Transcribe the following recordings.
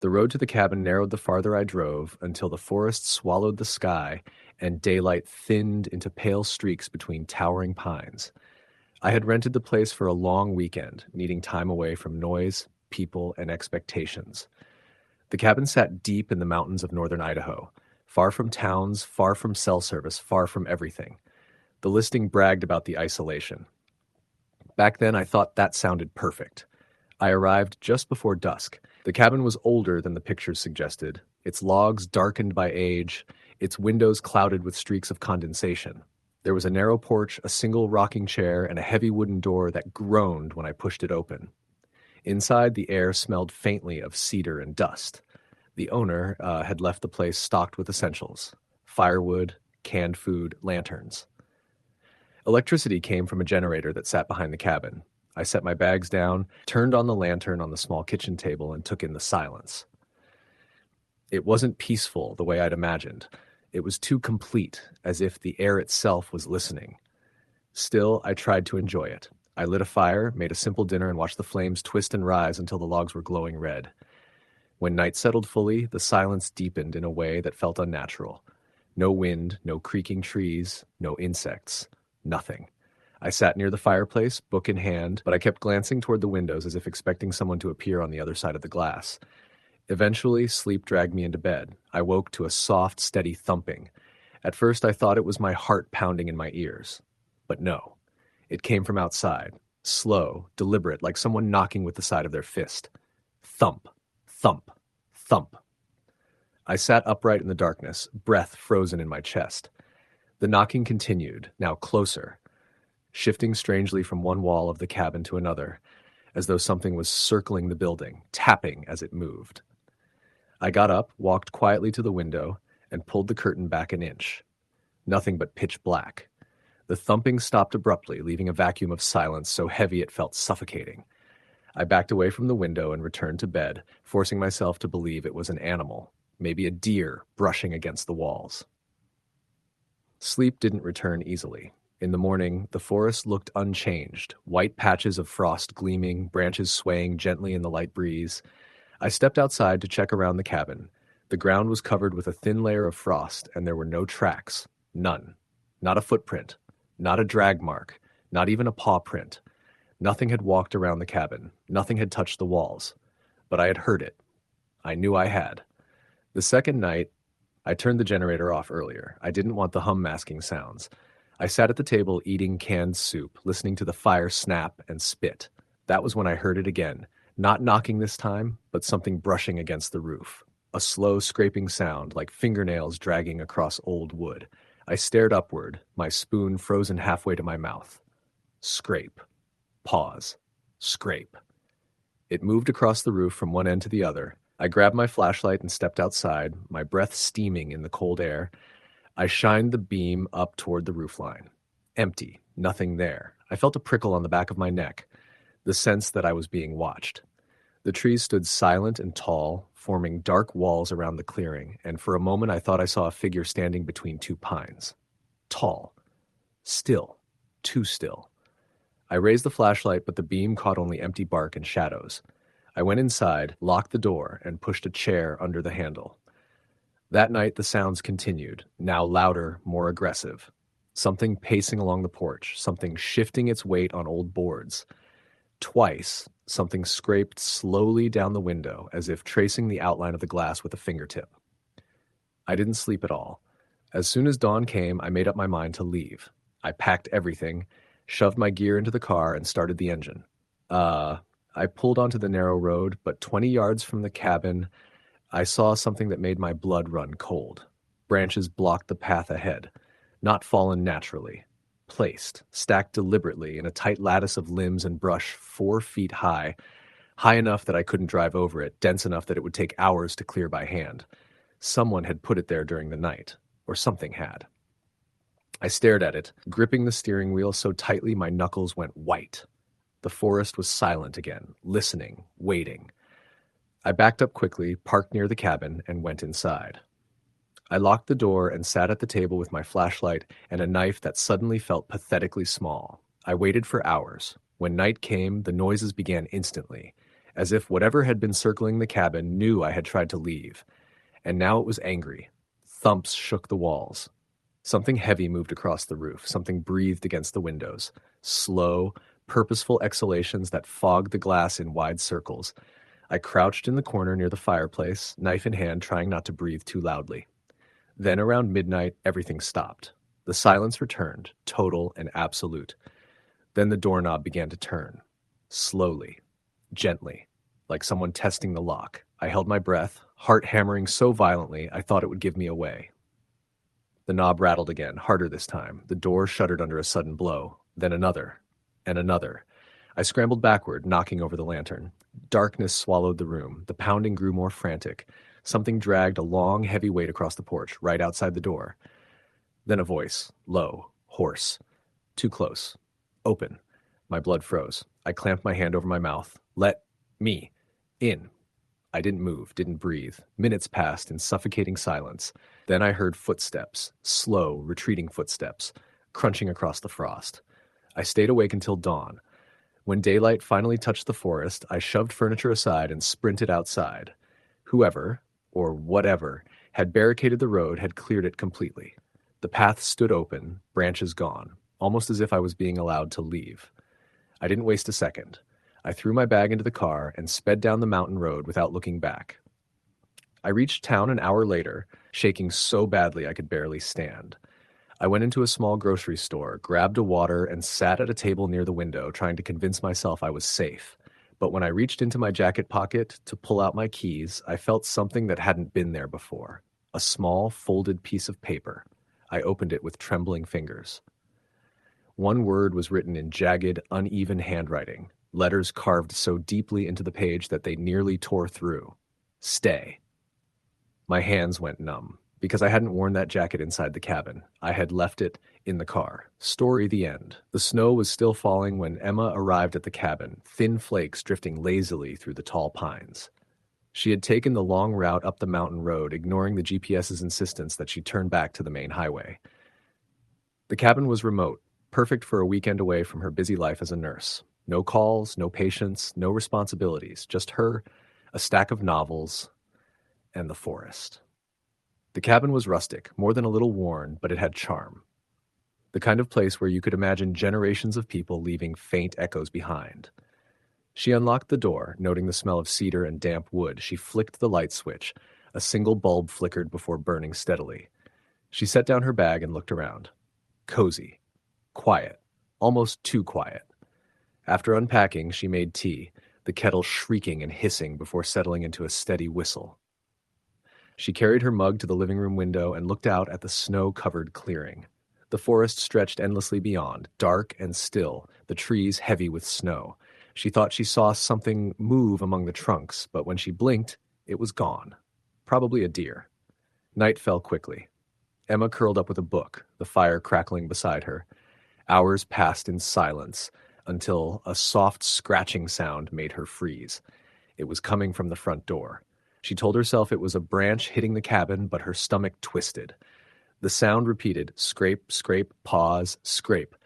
The road to the cabin narrowed the farther I drove until the forest swallowed the sky and daylight thinned into pale streaks between towering pines. I had rented the place for a long weekend, needing time away from noise, people, and expectations. The cabin sat deep in the mountains of northern Idaho, far from towns, far from cell service, far from everything. The listing bragged about the isolation. Back then, I thought that sounded perfect. I arrived just before dusk. The cabin was older than the pictures suggested, its logs darkened by age, its windows clouded with streaks of condensation. There was a narrow porch, a single rocking chair, and a heavy wooden door that groaned when I pushed it open. Inside, the air smelled faintly of cedar and dust. The owner had left the place stocked with essentials: firewood, canned food, lanterns. Electricity came from a generator that sat behind the cabin. I set my bags down, turned on the lantern on the small kitchen table, and took in the silence. It wasn't peaceful the way I'd imagined. It was too complete, as if the air itself was listening. Still, I tried to enjoy it. I lit a fire, made a simple dinner, and watched the flames twist and rise until the logs were glowing red. When night settled fully, the silence deepened in a way that felt unnatural. No wind, no creaking trees, no insects, nothing. I sat near the fireplace, book in hand, but I kept glancing toward the windows as if expecting someone to appear on the other side of the glass. Eventually, sleep dragged me into bed. I woke to a soft, steady thumping. At first, I thought it was my heart pounding in my ears. But no. It came from outside, slow, deliberate, like someone knocking with the side of their fist. Thump, thump, thump. I sat upright in the darkness, breath frozen in my chest. The knocking continued, now closer, shifting strangely from one wall of the cabin to another, as though something was circling the building, tapping as it moved. I got up, walked quietly to the window, and pulled the curtain back an inch. Nothing but pitch black. The thumping stopped abruptly, leaving a vacuum of silence so heavy it felt suffocating. I backed away from the window and returned to bed, forcing myself to believe it was an animal, maybe a deer, brushing against the walls. Sleep didn't return easily. In the morning, the forest looked unchanged, white patches of frost gleaming, branches swaying gently in the light breeze. I stepped outside to check around the cabin. The ground was covered with a thin layer of frost, and there were no tracks. None. Not a footprint. Not a drag mark. Not even a paw print. Nothing had walked around the cabin. Nothing had touched the walls. But I had heard it. I knew I had. The second night, I turned the generator off earlier. I didn't want the hum-masking sounds. I sat at the table eating canned soup, listening to the fire snap and spit. That was when I heard it again. Not knocking this time, but something brushing against the roof. A slow scraping sound, like fingernails dragging across old wood. I stared upward, my spoon frozen halfway to my mouth. Scrape. Pause. Scrape. It moved across the roof from one end to the other. I grabbed my flashlight and stepped outside, my breath steaming in the cold air. I shined the beam up toward the roofline. Empty. Nothing there. I felt a prickle on the back of my neck, the sense that I was being watched. The trees stood silent and tall, forming dark walls around the clearing, and for a moment I thought I saw a figure standing between two pines. Tall. Still. Too still. I raised the flashlight, but the beam caught only empty bark and shadows. I went inside, locked the door, and pushed a chair under the handle. That night the sounds continued, now louder, more aggressive. Something pacing along the porch, something shifting its weight on old boards. Twice, something scraped slowly down the window, as if tracing the outline of the glass with a fingertip. I didn't sleep at all. As soon as dawn came, I made up my mind to leave. I packed everything, shoved my gear into the car, and started the engine. I pulled onto the narrow road, but 20 yards from the cabin, I saw something that made my blood run cold. Branches blocked the path ahead, not fallen naturally. Placed, stacked deliberately in a tight lattice of limbs and brush 4 feet high, high enough that I couldn't drive over it, dense enough that it would take hours to clear by hand. Someone had put it there during the night, or something had. I stared at it, gripping the steering wheel so tightly my knuckles went white. The forest was silent again, listening, waiting. I backed up quickly, parked near the cabin, and went inside. I locked the door and sat at the table with my flashlight and a knife that suddenly felt pathetically small. I waited for hours. When night came, the noises began instantly. as if whatever had been circling the cabin knew I had tried to leave, and now it was angry. Thumps shook the walls. Something heavy moved across the roof, something breathed against the windows. Slow, purposeful exhalations that fogged the glass in wide circles. I crouched in the corner near the fireplace, knife in hand, trying not to breathe too loudly. Then around midnight, everything stopped. The silence returned, total and absolute. Then the doorknob began to turn. Slowly, gently, like someone testing the lock. I held my breath, heart hammering so violently I thought it would give me away. The knob rattled again, harder this time. The door shuddered under a sudden blow. Then another, and another. I scrambled backward, knocking over the lantern. Darkness swallowed the room. The pounding grew more frantic. Something dragged a long, heavy weight across the porch, right outside the door. Then a voice, low, hoarse. Too close. Open. My blood froze. I clamped my hand over my mouth. Let me in. I didn't move, didn't breathe. Minutes passed in suffocating silence. Then I heard footsteps, slow, retreating footsteps, crunching across the frost. I stayed awake until dawn. When daylight finally touched the forest, I shoved furniture aside and sprinted outside. Whoever, or whatever, had barricaded the road had cleared it completely. The path stood open, branches gone, almost as if I was being allowed to leave. I didn't waste a second. I threw my bag into the car and sped down the mountain road without looking back. I reached town an hour later, shaking so badly I could barely stand. I went into a small grocery store, grabbed a water, and sat at a table near the window, trying to convince myself I was safe. But when I reached into my jacket pocket to pull out my keys, I felt something that hadn't been there before. A small, folded piece of paper. I opened it with trembling fingers. One word was written in jagged, uneven handwriting, letters carved so deeply into the page that they nearly tore through. Stay. My hands went numb, because I hadn't worn that jacket inside the cabin. I had left it in the car. Story the end. The snow was still falling when Emma arrived at the cabin, thin flakes drifting lazily through the tall pines. She had taken the long route up the mountain road, ignoring the GPS's insistence that she turn back to the main highway. The cabin was remote, perfect for a weekend away from her busy life as a nurse. No calls, no patients, no responsibilities, just her, a stack of novels, and the forest. The cabin was rustic, more than a little worn, but it had charm. The kind of place where you could imagine generations of people leaving faint echoes behind. She unlocked the door, noting the smell of cedar and damp wood. She flicked the light switch. A single bulb flickered before burning steadily. She set down her bag and looked around. Cozy. Quiet. Almost too quiet. After unpacking, she made tea, the kettle shrieking and hissing before settling into a steady whistle. She carried her mug to the living room window and looked out at the snow-covered clearing. The forest stretched endlessly beyond, dark and still, the trees heavy with snow. She thought she saw something move among the trunks, but when she blinked, it was gone. Probably a deer. Night fell quickly. Emma curled up with a book, the fire crackling beside her. Hours passed in silence until a soft scratching sound made her freeze. It was coming from the front door. She told herself it was a branch hitting the cabin, but her stomach twisted. The sound repeated, scrape, scrape, pause, scrape.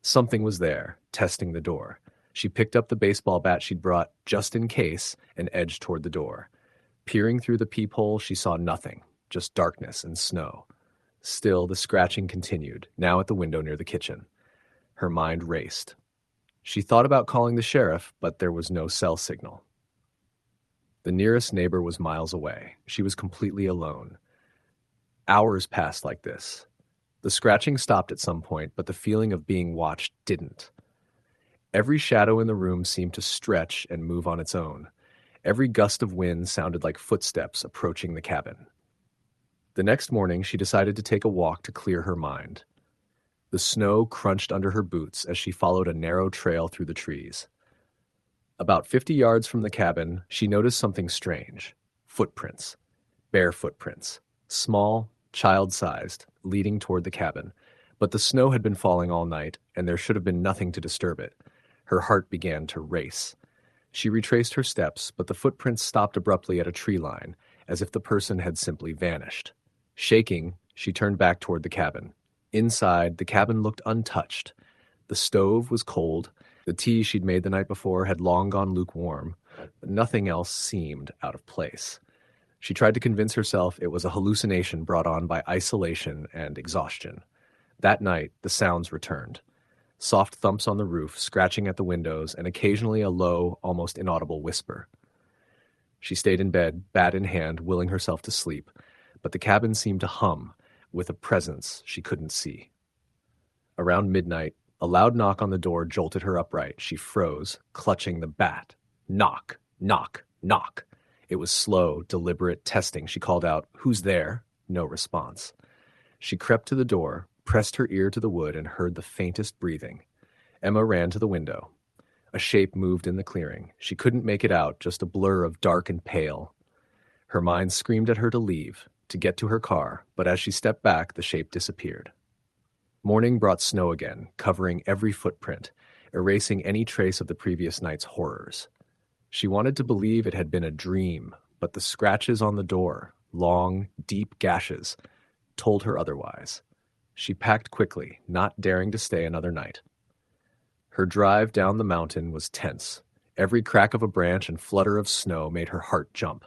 Something was there, testing the door. She picked up the baseball bat she'd brought just in case and edged toward the door. Peering through the peephole, she saw nothing, just darkness and snow. Still, the scratching continued, now at the window near the kitchen. Her mind raced. She thought about calling the sheriff, but there was no cell signal. The nearest neighbor was miles away. She was completely alone. Hours passed like this. The scratching stopped at some point, but the feeling of being watched didn't. Every shadow in the room seemed to stretch and move on its own. Every gust of wind sounded like footsteps approaching the cabin. The next morning, she decided to take a walk to clear her mind. The snow crunched under her boots as she followed a narrow trail through the trees. About 50 yards from the cabin, she noticed something strange. Footprints. Bare footprints. Small, child-sized, leading toward the cabin. But the snow had been falling all night, and there should have been nothing to disturb it. Her heart began to race. She retraced her steps, but the footprints stopped abruptly at a tree line, as if the person had simply vanished. Shaking, she turned back toward the cabin. Inside, the cabin looked untouched. The stove was cold. The tea she'd made the night before had long gone lukewarm. Nothing else seemed out of place. She tried to convince herself it was a hallucination brought on by isolation and exhaustion. That night, the sounds returned. Soft thumps on the roof, scratching at the windows, and occasionally a low, almost inaudible whisper. She stayed in bed, bat in hand, willing herself to sleep, but the cabin seemed to hum with a presence she couldn't see. Around midnight, a loud knock on the door jolted her upright. She froze, clutching the bat. Knock, knock, knock. It was slow, deliberate testing. She called out, "Who's there?" No response. She crept to the door, pressed her ear to the wood, and heard the faintest breathing. Emma ran to the window. A shape moved in the clearing. She couldn't make it out, just a blur of dark and pale. Her mind screamed at her to leave, to get to her car, but as she stepped back, the shape disappeared. Morning brought snow again, covering every footprint, erasing any trace of the previous night's horrors. She wanted to believe it had been a dream, but the scratches on the door, long, deep gashes, told her otherwise. She packed quickly, not daring to stay another night. Her drive down the mountain was tense. Every crack of a branch and flutter of snow made her heart jump.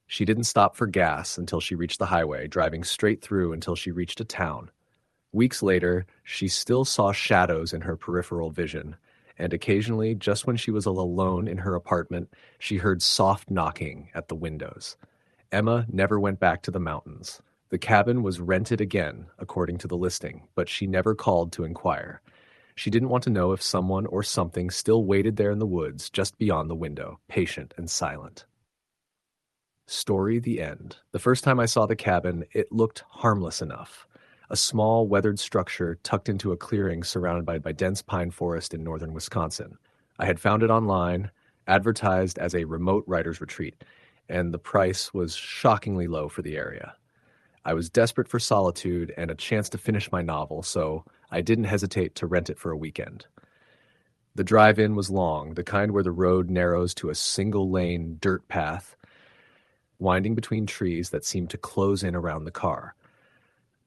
She didn't stop for gas until she reached the highway, driving straight through until she reached a town. Weeks later, she still saw shadows in her peripheral vision, and occasionally, just when she was alone in her apartment, she heard soft knocking at the windows. Emma never went back to the mountains. The cabin was rented again, according to the listing, but she never called to inquire. She didn't want to know if someone or something still waited there in the woods just beyond the window, patient and silent. Story the end. The first time I saw the cabin, it looked harmless enough. A small, weathered structure tucked into a clearing surrounded by dense pine forest in northern Wisconsin. I had found it online, advertised as a remote writer's retreat, and the price was shockingly low for the area. I was desperate for solitude and a chance to finish my novel, so I didn't hesitate to rent it for a weekend. The drive-in was long, the kind where the road narrows to a single-lane dirt path, winding between trees that seemed to close in around the car.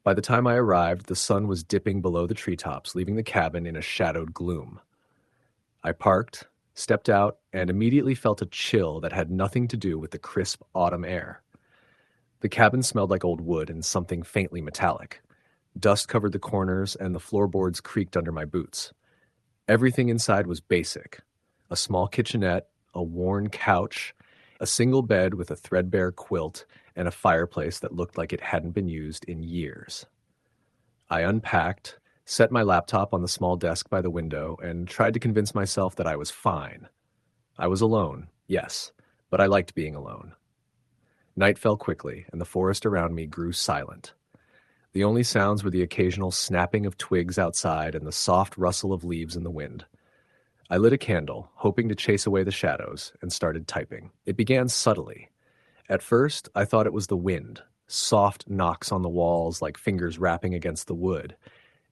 By the time I arrived, the sun was dipping below the treetops, leaving the cabin in a shadowed gloom. I parked, stepped out, and immediately felt a chill that had nothing to do with the crisp autumn air. The cabin smelled like old wood and something faintly metallic. Dust covered the corners, and the floorboards creaked under my boots. Everything inside was basic. A small kitchenette, a worn couch, a single bed with a threadbare quilt, and a fireplace that looked like it hadn't been used in years. I unpacked, set my laptop on the small desk by the window, and tried to convince myself that I was fine. I was alone, yes, but I liked being alone. Night fell quickly, and the forest around me grew silent. The only sounds were the occasional snapping of twigs outside and the soft rustle of leaves in the wind. I lit a candle, hoping to chase away the shadows, and started typing. It began subtly. At first, I thought it was the wind, soft knocks on the walls like fingers rapping against the wood.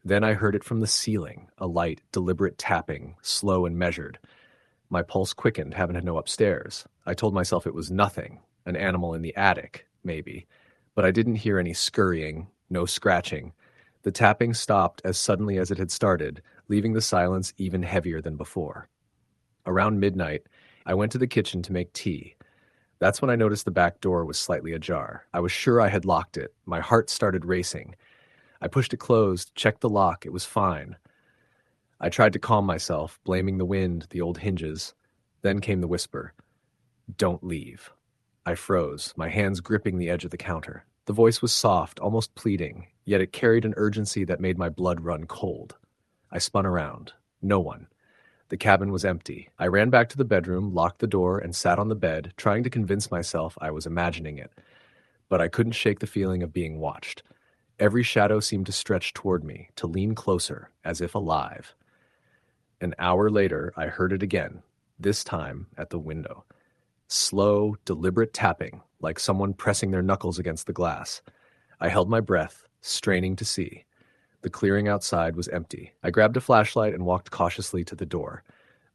Then I heard it from the ceiling, a light, deliberate tapping, slow and measured. My pulse quickened, having to know upstairs. I told myself it was nothing, an animal in the attic, maybe. But I didn't hear any scurrying, no scratching. The tapping stopped as suddenly as it had started, leaving the silence even heavier than before. Around midnight, I went to the kitchen to make tea. That's when I noticed the back door was slightly ajar. I was sure I had locked it. My heart started racing. I pushed it closed, checked the lock. It was fine. I tried to calm myself, blaming the wind, the old hinges. Then came the whisper, "Don't leave." I froze, my hands gripping the edge of the counter. The voice was soft, almost pleading, yet it carried an urgency that made my blood run cold. I spun around. No one. The cabin was empty. I ran back to the bedroom, locked the door, and sat on the bed, trying to convince myself I was imagining it. But I couldn't shake the feeling of being watched. Every shadow seemed to stretch toward me, to lean closer, as if alive. An hour later, I heard it again, this time at the window. Slow, deliberate tapping, like someone pressing their knuckles against the glass. I held my breath, straining to see. The clearing outside was empty. I grabbed a flashlight and walked cautiously to the door.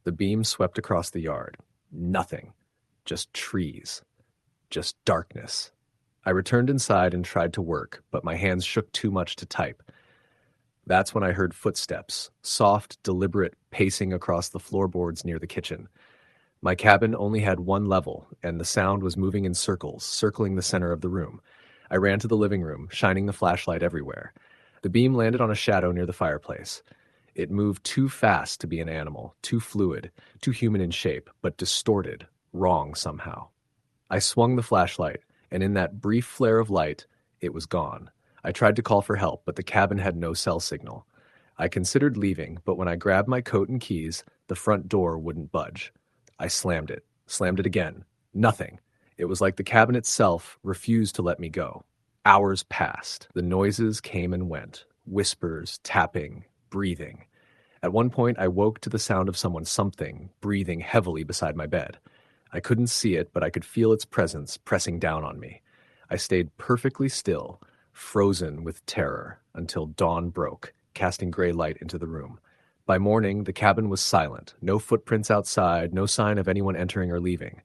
The beam swept across the yard. Nothing. Just trees. Just darkness. I returned inside and tried to work, but my hands shook too much to type. That's when I heard footsteps, soft, deliberate pacing across the floorboards near the kitchen. My cabin only had one level, and the sound was moving in circles, circling the center of the room. I ran to the living room, shining the flashlight everywhere. The beam landed on a shadow near the fireplace. It moved too fast to be an animal, too fluid, too human in shape, but distorted, wrong somehow. I swung the flashlight, and in that brief flare of light, it was gone. I tried to call for help, but the cabin had no cell signal. I considered leaving, but when I grabbed my coat and keys, the front door wouldn't budge. I slammed it again. Nothing. It was like the cabin itself refused to let me go. Hours passed. The noises came and went. Whispers, tapping, breathing. At one point, I woke to the sound of something breathing heavily beside my bed. I couldn't see it, but I could feel its presence pressing down on me. I stayed perfectly still, frozen with terror, until dawn broke, casting gray light into the room. By morning, the cabin was silent. No footprints outside, no sign of anyone entering or leaving.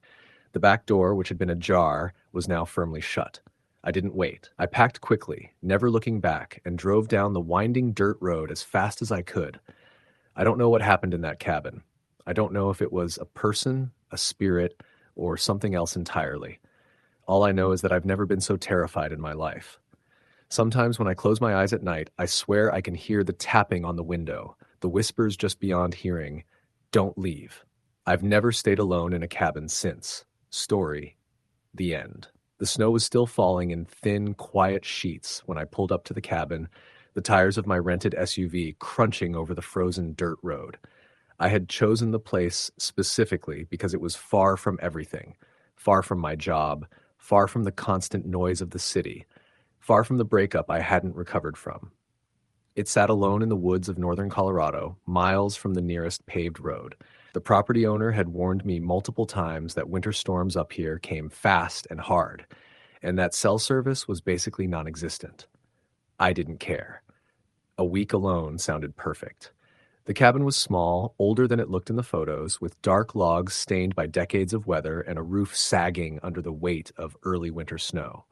The back door, which had been ajar, was now firmly shut. I didn't wait. I packed quickly, never looking back, and drove down the winding dirt road as fast as I could. I don't know what happened in that cabin. I don't know if it was a person, a spirit, or something else entirely. All I know is that I've never been so terrified in my life. Sometimes when I close my eyes at night, I swear I can hear the tapping on the window, the whispers just beyond hearing, "Don't leave." I've never stayed alone in a cabin since. Story, the end. The snow was still falling in thin, quiet sheets when I pulled up to the cabin, the tires of my rented SUV crunching over the frozen dirt road. I had chosen the place specifically because it was far from everything, far from my job, far from the constant noise of the city, far from the breakup I hadn't recovered from. It sat alone in the woods of northern Colorado, miles from the nearest paved road. The property owner had warned me multiple times that winter storms up here came fast and hard, and that cell service was basically non-existent. I didn't care. A week alone sounded perfect. The cabin was small, older than it looked in the photos, with dark logs stained by decades of weather and a roof sagging under the weight of early winter snow.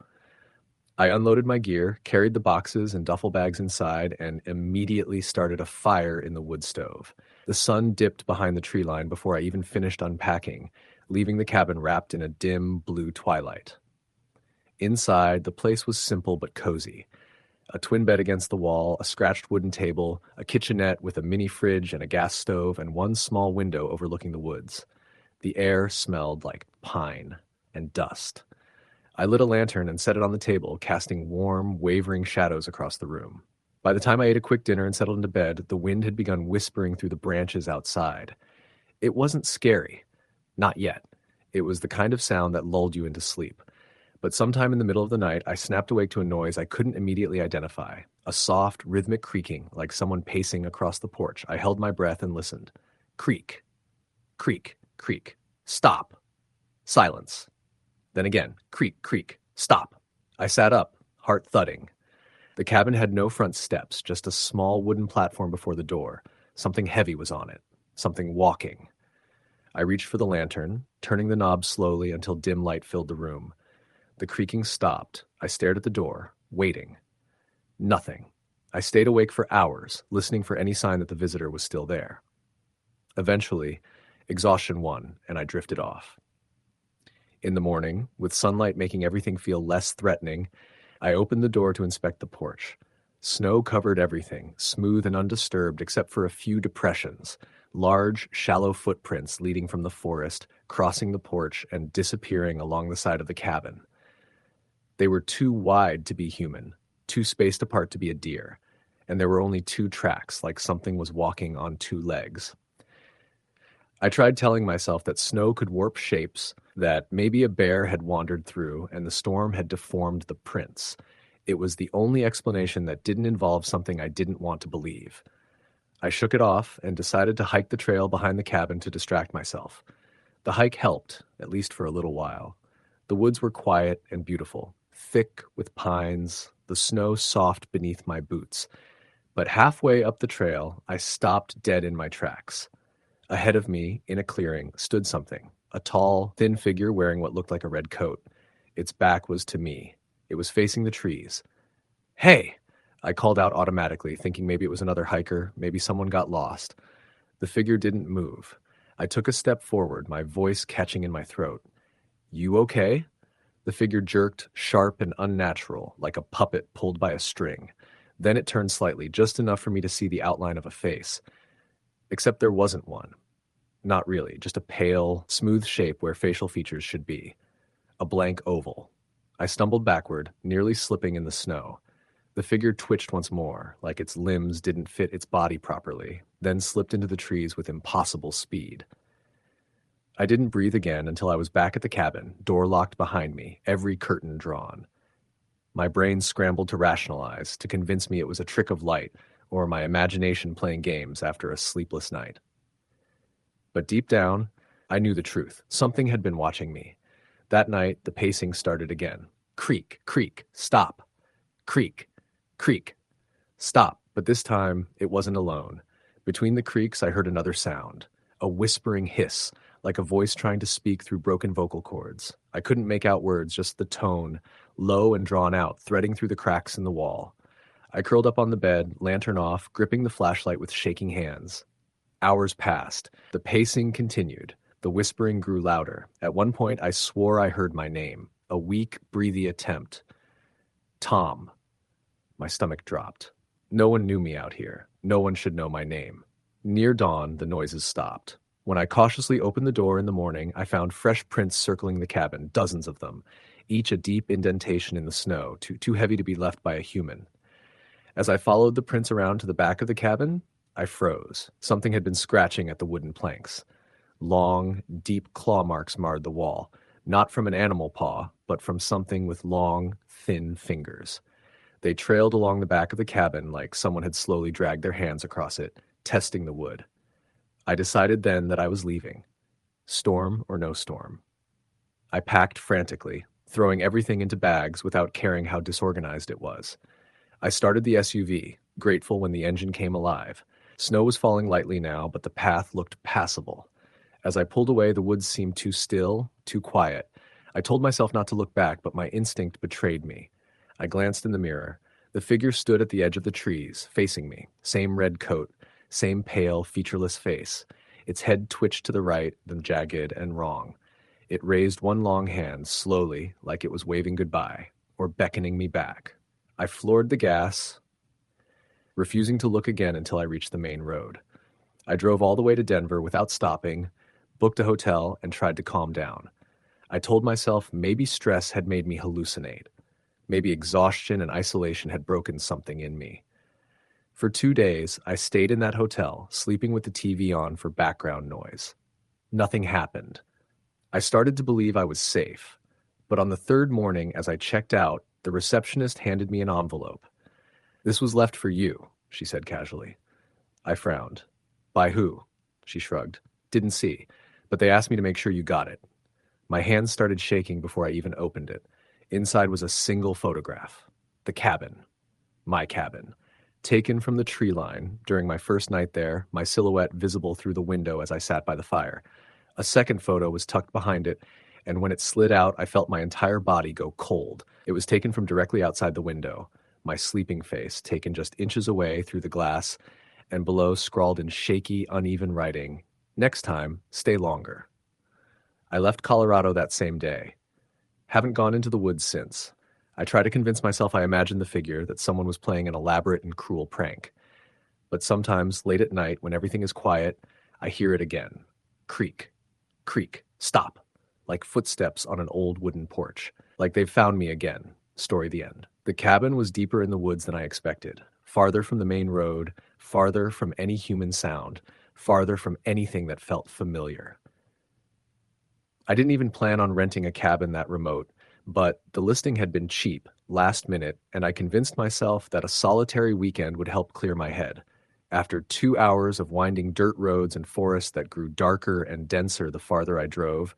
I unloaded my gear, carried the boxes and duffel bags inside, and immediately started a fire in the wood stove. The sun dipped behind the tree line before I even finished unpacking, leaving the cabin wrapped in a dim blue twilight. Inside, the place was simple but cozy. A twin bed against the wall, a scratched wooden table, a kitchenette with a mini fridge and a gas stove, and one small window overlooking the woods. The air smelled like pine and dust. I lit a lantern and set it on the table, casting warm, wavering shadows across the room. By the time I ate a quick dinner and settled into bed, the wind had begun whispering through the branches outside. It wasn't scary. Not yet. It was the kind of sound that lulled you into sleep. But sometime in the middle of the night, I snapped awake to a noise I couldn't immediately identify. A soft, rhythmic creaking, like someone pacing across the porch. I held my breath and listened. Creak. Creak. Creak. Stop. Silence. Then again, creak, creak, stop. I sat up, heart thudding. The cabin had no front steps, just a small wooden platform before the door. Something heavy was on it, something walking. I reached for the lantern, turning the knob slowly until dim light filled the room. The creaking stopped. I stared at the door, waiting. Nothing. I stayed awake for hours, listening for any sign that the visitor was still there. Eventually, exhaustion won, and I drifted off. In the morning, with sunlight making everything feel less threatening, I opened the door to inspect the porch. Snow covered everything, smooth and undisturbed except for a few depressions, large, shallow footprints leading from the forest, crossing the porch and disappearing along the side of the cabin. They were too wide to be human, too spaced apart to be a deer, and there were only two tracks, like something was walking on two legs. I tried telling myself that snow could warp shapes, that maybe a bear had wandered through and the storm had deformed the prints. It was the only explanation that didn't involve something I didn't want to believe. I shook it off and decided to hike the trail behind the cabin to distract myself. The hike helped, at least for a little while. The woods were quiet and beautiful, thick with pines, the snow soft beneath my boots. But halfway up the trail, I stopped dead in my tracks. Ahead of me, in a clearing, stood something, a tall, thin figure wearing what looked like a red coat. Its back was to me. It was facing the trees. "Hey!" I called out automatically, thinking maybe it was another hiker, maybe someone got lost. The figure didn't move. I took a step forward, my voice catching in my throat. You okay? The figure jerked, sharp and unnatural, like a puppet pulled by a string. Then it turned slightly, just enough for me to see the outline of a face. Except there wasn't one. Not really, just a pale, smooth shape where facial features should be. A blank oval. I stumbled backward, nearly slipping in the snow. The figure twitched once more, like its limbs didn't fit its body properly, then slipped into the trees with impossible speed. I didn't breathe again until I was back at the cabin, door locked behind me, every curtain drawn. My brain scrambled to rationalize, to convince me it was a trick of light, or my imagination playing games after a sleepless night. But deep down, I knew the truth. Something had been watching me. That night, the pacing started again. Creak, creak, stop. Creak, creak, stop. But this time, it wasn't alone. Between the creaks, I heard another sound. A whispering hiss, like a voice trying to speak through broken vocal cords. I couldn't make out words, just the tone, low and drawn out, threading through the cracks in the wall. I curled up on the bed, lantern off, gripping the flashlight with shaking hands. Hours passed. The pacing continued. The whispering grew louder. At one point, I swore I heard my name. A weak, breathy attempt. Tom. My stomach dropped. No one knew me out here. No one should know my name. Near dawn, the noises stopped. When I cautiously opened the door in the morning, I found fresh prints circling the cabin, dozens of them, each a deep indentation in the snow, too heavy to be left by a human. As I followed the prints around to the back of the cabin, I froze. Something had been scratching at the wooden planks. Long, deep claw marks marred the wall, not from an animal paw, but from something with long, thin fingers. They trailed along the back of the cabin like someone had slowly dragged their hands across it, testing the wood. I decided then that I was leaving. Storm or no storm. I packed frantically, throwing everything into bags without caring how disorganized it was. I started the SUV, grateful when the engine came alive. Snow was falling lightly now, but the path looked passable. As I pulled away, the woods seemed too still, too quiet. I told myself not to look back, but my instinct betrayed me. I glanced in the mirror. The figure stood at the edge of the trees, facing me. Same red coat, same pale, featureless face. Its head twitched to the right, then jagged and wrong. It raised one long hand, slowly, like it was waving goodbye, or beckoning me back. I floored the gas, refusing to look again until I reached the main road. I drove all the way to Denver without stopping, booked a hotel, and tried to calm down. I told myself maybe stress had made me hallucinate. Maybe exhaustion and isolation had broken something in me. For 2 days, I stayed in that hotel, sleeping with the TV on for background noise. Nothing happened. I started to believe I was safe. But on the third morning, as I checked out, the receptionist handed me an envelope. "This was left for you," she said casually. I frowned. "By who?" She shrugged. "Didn't see, but they asked me to make sure you got it." My hands started shaking before I even opened it. Inside was a single photograph. The cabin. My cabin. Taken from the tree line during my first night there, my silhouette visible through the window as I sat by the fire. A second photo was tucked behind it, and when it slid out, I felt my entire body go cold. It was taken from directly outside the window, my sleeping face taken just inches away through the glass, and below scrawled in shaky, uneven writing, "Next time, stay longer." I left Colorado that same day. Haven't gone into the woods since. I try to convince myself I imagined the figure, that someone was playing an elaborate and cruel prank. But sometimes, late at night, when everything is quiet, I hear it again. Creak. Creak. Stop. Like footsteps on an old wooden porch. Like they've found me again. Story the end. The cabin was deeper in the woods than I expected. Farther from the main road, farther from any human sound, farther from anything that felt familiar. I didn't even plan on renting a cabin that remote, but the listing had been cheap, last minute, and I convinced myself that a solitary weekend would help clear my head. After 2 hours of winding dirt roads and forests that grew darker and denser the farther I drove,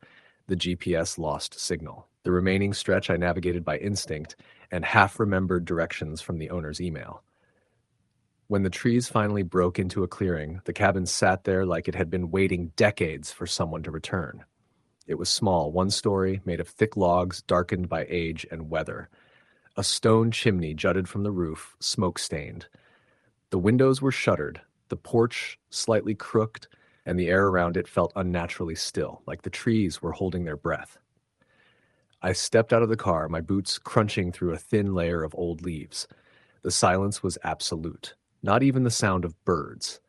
the GPS lost signal. The remaining stretch I navigated by instinct and half-remembered directions from the owner's email. When the trees finally broke into a clearing, the cabin sat there like it had been waiting decades for someone to return. It was small, one story, made of thick logs darkened by age and weather. A stone chimney jutted from the roof, smoke-stained. The windows were shuttered, the porch slightly crooked, and the air around it felt unnaturally still, like the trees were holding their breath. I stepped out of the car, my boots crunching through a thin layer of old leaves. The silence was absolute, not even the sound of birds.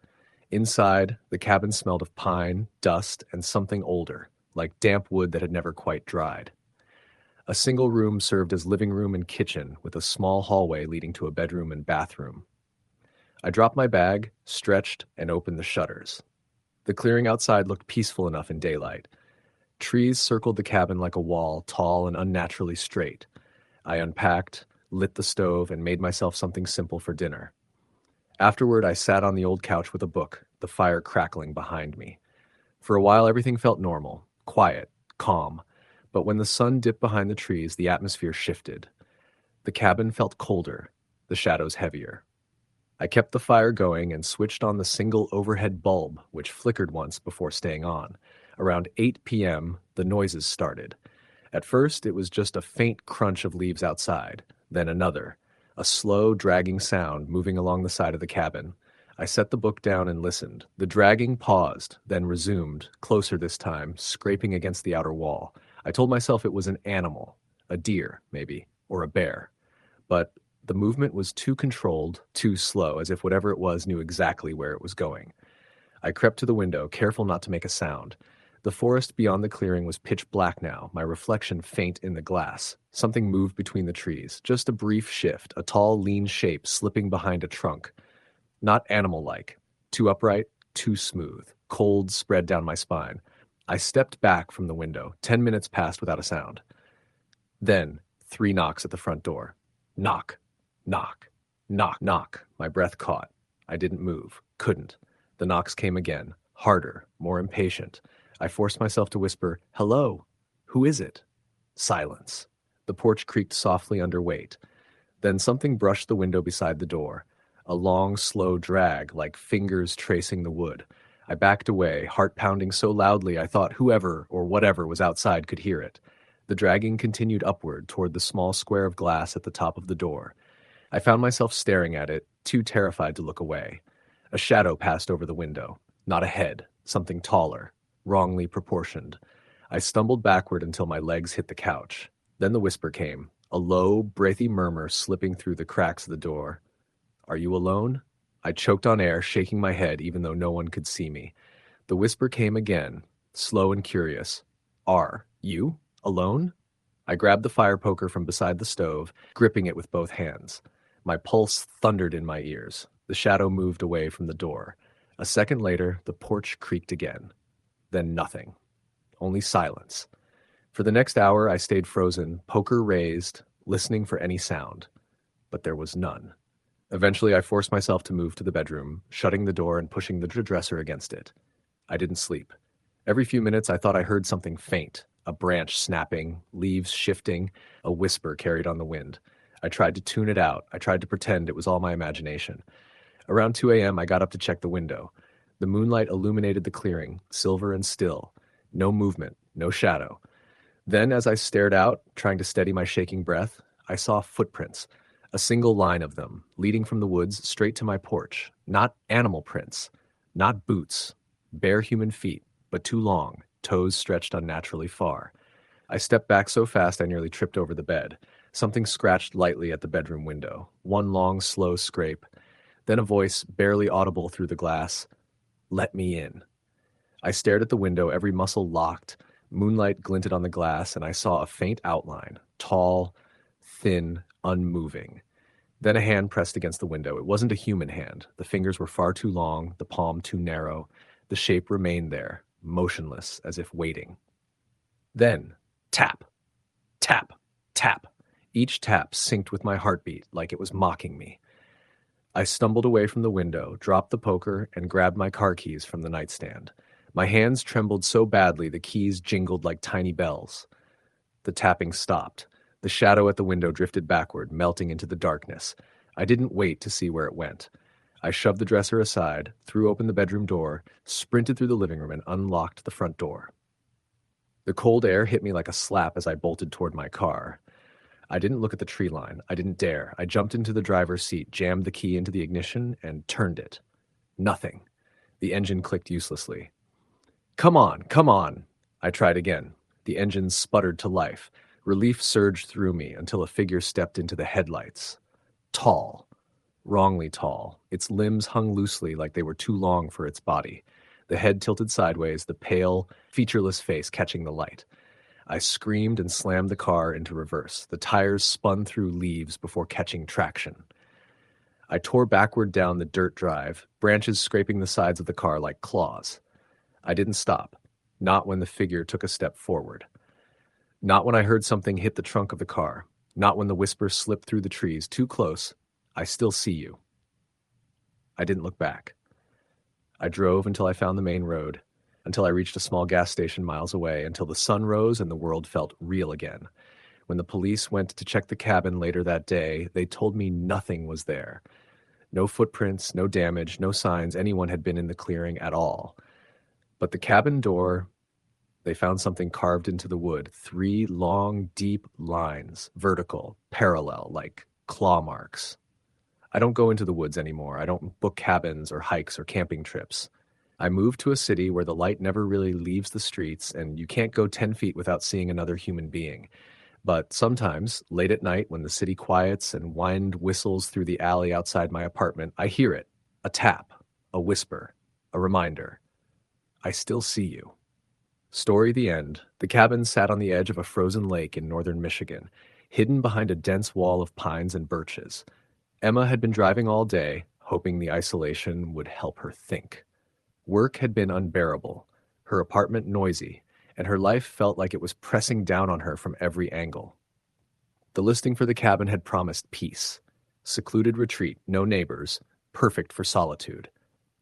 Inside, the cabin smelled of pine, dust, and something older, like damp wood that had never quite dried. A single room served as living room and kitchen, with a small hallway leading to a bedroom and bathroom. I dropped my bag, stretched, and opened the shutters. The clearing outside looked peaceful enough in daylight. Trees circled the cabin like a wall, tall and unnaturally straight. I unpacked, lit the stove, and made myself something simple for dinner. Afterward, I sat on the old couch with a book, the fire crackling behind me. For a while, everything felt normal, quiet, calm. But when the sun dipped behind the trees, the atmosphere shifted. The cabin felt colder, the shadows heavier. I kept the fire going and switched on the single overhead bulb, which flickered once before staying on. Around 8 p.m., the noises started. At first, it was just a faint crunch of leaves outside, then another, a slow, dragging sound moving along the side of the cabin. I set the book down and listened. The dragging paused, then resumed, closer this time, scraping against the outer wall. I told myself it was an animal, a deer, maybe, or a bear. But the movement was too controlled, too slow, as if whatever it was knew exactly where it was going. I crept to the window, careful not to make a sound. The forest beyond the clearing was pitch black now, my reflection faint in the glass. Something moved between the trees, just a brief shift, a tall, lean shape slipping behind a trunk. Not animal-like, too upright, too smooth. Cold spread down my spine. I stepped back from the window. 10 minutes passed without a sound. Then, 3 knocks at the front door. Knock, knock, knock, knock. My breath caught. I didn't move, couldn't. The knocks came again, harder, more impatient. I forced myself to whisper, "Hello, who is it?" Silence. The porch creaked softly under weight. Then something brushed the window beside the door. A long, slow drag, like fingers tracing the wood. I backed away, heart pounding so loudly I thought whoever or whatever was outside could hear it. The dragging continued upward toward the small square of glass at the top of the door. I found myself staring at it, too terrified to look away. A shadow passed over the window. Not a head, something taller, wrongly proportioned. I stumbled backward until my legs hit the couch. Then the whisper came, a low, breathy murmur slipping through the cracks of the door. "Are you alone?" I choked on air, shaking my head even though no one could see me. The whisper came again, slow and curious. "Are you alone?" I grabbed the fire poker from beside the stove, gripping it with both hands. My pulse thundered in my ears. The shadow moved away from the door. A second later, the porch creaked again. Then nothing. Only silence. For the next hour, I stayed frozen, poker raised, listening for any sound. But there was none. Eventually, I forced myself to move to the bedroom, shutting the door and pushing the dresser against it. I didn't sleep. Every few minutes, I thought I heard something faint, a branch snapping, leaves shifting, a whisper carried on the wind. I tried to tune it out. I tried to pretend it was all my imagination. Around 2 a.m., I got up to check the window. The moonlight illuminated the clearing, silver and still. No movement, no shadow. Then, as I stared out, trying to steady my shaking breath, I saw footprints, a single line of them, leading from the woods straight to my porch. Not animal prints, not boots, bare human feet, but too long, toes stretched unnaturally far. I stepped back so fast I nearly tripped over the bed. Something scratched lightly at the bedroom window, one long, slow scrape. Then a voice, barely audible through the glass, "Let me in." I stared at the window, every muscle locked. Moonlight glinted on the glass, and I saw a faint outline, tall, thin, unmoving. Then a hand pressed against the window. It wasn't a human hand. The fingers were far too long, the palm too narrow. The shape remained there, motionless, as if waiting. Then, tap, tap, tap. Each tap synced with my heartbeat, like it was mocking me. I stumbled away from the window, dropped the poker, and grabbed my car keys from the nightstand. My hands trembled so badly the keys jingled like tiny bells. The tapping stopped. The shadow at the window drifted backward, melting into the darkness. I didn't wait to see where it went. I shoved the dresser aside, threw open the bedroom door, sprinted through the living room, and unlocked the front door. The cold air hit me like a slap as I bolted toward my car. I didn't look at the tree line. I didn't dare. I jumped into the driver's seat, jammed the key into the ignition, and turned it. Nothing. The engine clicked uselessly. Come on, come on. I tried again. The engine sputtered to life. Relief surged through me until a figure stepped into the headlights. Tall. Wrongly tall. Its limbs hung loosely like they were too long for its body. The head tilted sideways, the pale, featureless face catching the light. I screamed and slammed the car into reverse. The tires spun through leaves before catching traction. I tore backward down the dirt drive, branches scraping the sides of the car like claws. I didn't stop, not when the figure took a step forward. Not when I heard something hit the trunk of the car, not when the whisper slipped through the trees, too close. I still see you. I didn't look back. I drove until I found the main road, until I reached a small gas station miles away, until the sun rose and the world felt real again. When the police went to check the cabin later that day, they told me nothing was there. No footprints, no damage, no signs anyone had been in the clearing at all. But the cabin door, they found something carved into the wood, 3 long, deep lines, vertical, parallel, like claw marks. I don't go into the woods anymore. I don't book cabins or hikes or camping trips. I moved to a city where the light never really leaves the streets, and you can't go 10 feet without seeing another human being. But sometimes, late at night, when the city quiets and wind whistles through the alley outside my apartment, I hear it. A tap, a whisper, a reminder. I still see you. Story the end. The cabin sat on the edge of a frozen lake in northern Michigan, hidden behind a dense wall of pines and birches. Emma had been driving all day, hoping the isolation would help her think. Work had been unbearable, her apartment noisy, and her life felt like it was pressing down on her from every angle. The listing for the cabin had promised peace. Secluded retreat, no neighbors, perfect for solitude.